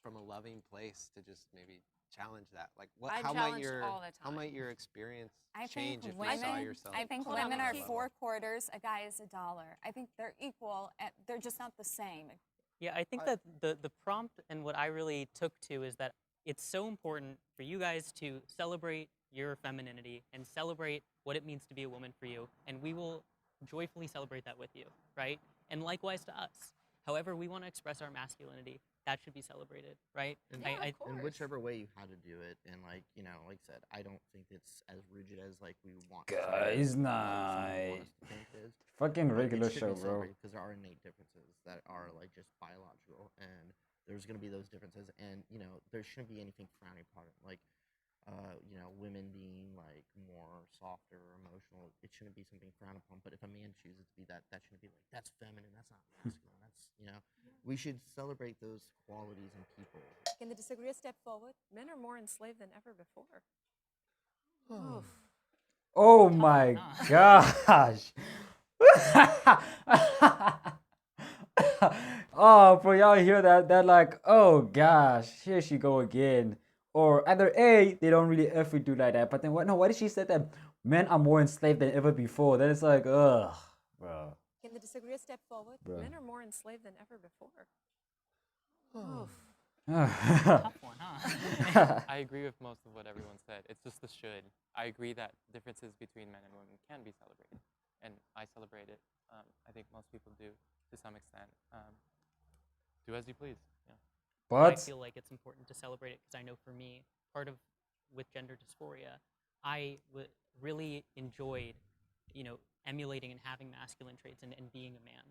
from a loving place, to just maybe challenge that. Like, what? I'm How might challenged your all the how time. might your experience I change think if you saw women. yourself? I think Hold on, women let are me keep- 4 quarters. A guy is $1. I think they're equal. They're just not the same. Yeah, I think that the prompt and what I really took to is that it's so important for you guys to celebrate your femininity and celebrate what it means to be a woman for you, and we will joyfully celebrate that with you, right? And likewise to us. However we want to express our masculinity, that should be celebrated, right? And, and whichever way you had to do it, and like like I said, I don't think it's as rigid as like we want. Guys, fucking regular show, bro. Because there are innate differences that are like just biological, and there's gonna be those differences, and there shouldn't be anything frowning upon it, like women being like more softer or emotional. It shouldn't be something frowned upon. But if a man chooses to be that, that shouldn't be like that's feminine, that's not masculine. That's we should celebrate those qualities in people. Can the disagree step forward? Men are more enslaved than ever before. Oh my gosh. Oh, bro, y'all hear that? That like, oh gosh, here she go again. Or either A, they don't really ever do like that. But then what? No, what did she say that men are more enslaved than ever before? Then it's like, ugh, bro. Can the disagree step forward? Bro. Men are more enslaved than ever before. Tough one, huh? I agree with most of what everyone said. It's just the should. I agree that differences between men and women can be celebrated, and I celebrate it. I think most people do to some extent. Do as you please. Yeah. I But feel like it's important to celebrate it because I know for me, part of with gender dysphoria, I really enjoyed, emulating and having masculine traits and being a man.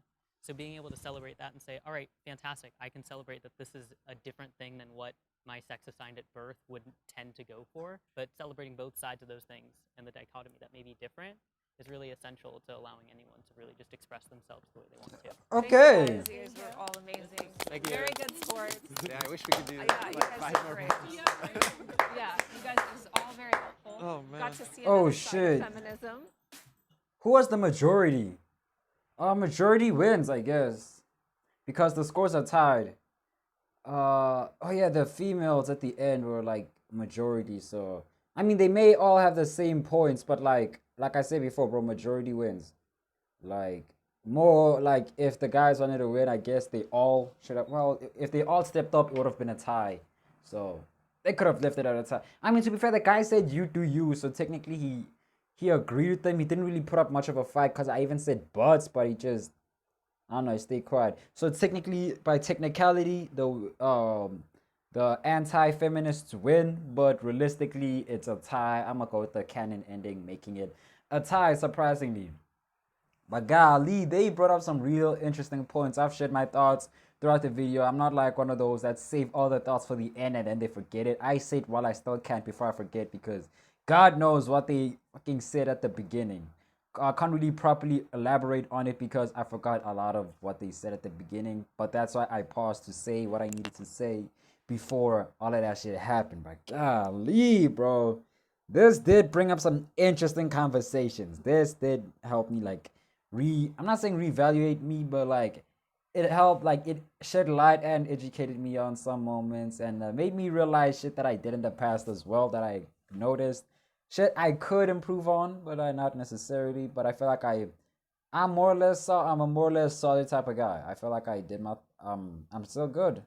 So being able to celebrate that and say, all right, fantastic, I can celebrate that this is a different thing than what my sex assigned at birth would tend to go for, but celebrating both sides of those things and the dichotomy that may be different is really essential to allowing anyone to really just express themselves the way they want to. okay. Thank you guys. You guys were all amazing. Thank you. Very good sports. Yeah, I wish we could do Yeah, you like guys 5 did more great. minutes. Yeah, you guys, it was all very helpful. Oh, man. Got to see Oh, another side shit. of feminism. Who was the majority? Majority wins, I guess, because the scores are tied. Oh yeah, the females at the end were like majority. So I mean, they may all have the same points, but like I said before, bro, majority wins. Like more like if the guys wanted to win, I guess they all should have. Well, if they all stepped up, it would have been a tie. So they could have left it at a tie. I mean, to be fair, the guy said you do you, so technically he agreed with them. He didn't really put up much of a fight because I even said buts, but he just, I don't know, stay quiet. So technically, by technicality, the anti-feminists win, but realistically, it's a tie. I'm gonna go with the canon ending, making it a tie, surprisingly. But golly, they brought up some real interesting points. I've shared my thoughts throughout the video. I'm not like one of those that save all the thoughts for the end and then they forget it. I say it while I still can before I forget, because God knows what they fucking said at the beginning. I can't really properly elaborate on it because I forgot a lot of what they said at the beginning. But that's why I paused to say what I needed to say before all of that shit happened. But golly, bro, this did bring up some interesting conversations. This did help me like I'm not saying reevaluate me, but like it helped, like it shed light and educated me on some moments, and made me realize shit that I did in the past as well that I noticed, shit I could improve on, but I not necessarily. But I feel like I'm more or less I'm a more or less solid type of guy. I feel like I did my I'm still good.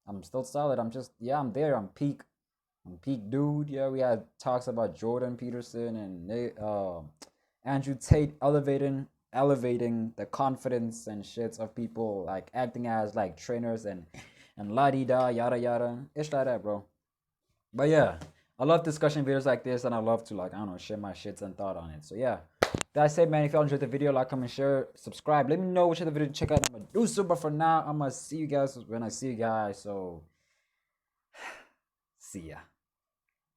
I'm still solid. I'm just I'm there. I'm peak dude. Yeah, we had talks about Jordan Peterson and Andrew Tate elevating the confidence and shits of people, like acting as like trainers and la di da yada yada. It's like that, bro. But yeah, I love discussion videos like this, and I love to, like, I don't know, share my shits and thought on it. So yeah, that's it, man. If y'all enjoyed the video, like, comment, share, subscribe. Let me know which other video to check out. I'm gonna do so, but for now, I'm gonna see you guys when I see you guys. So see ya.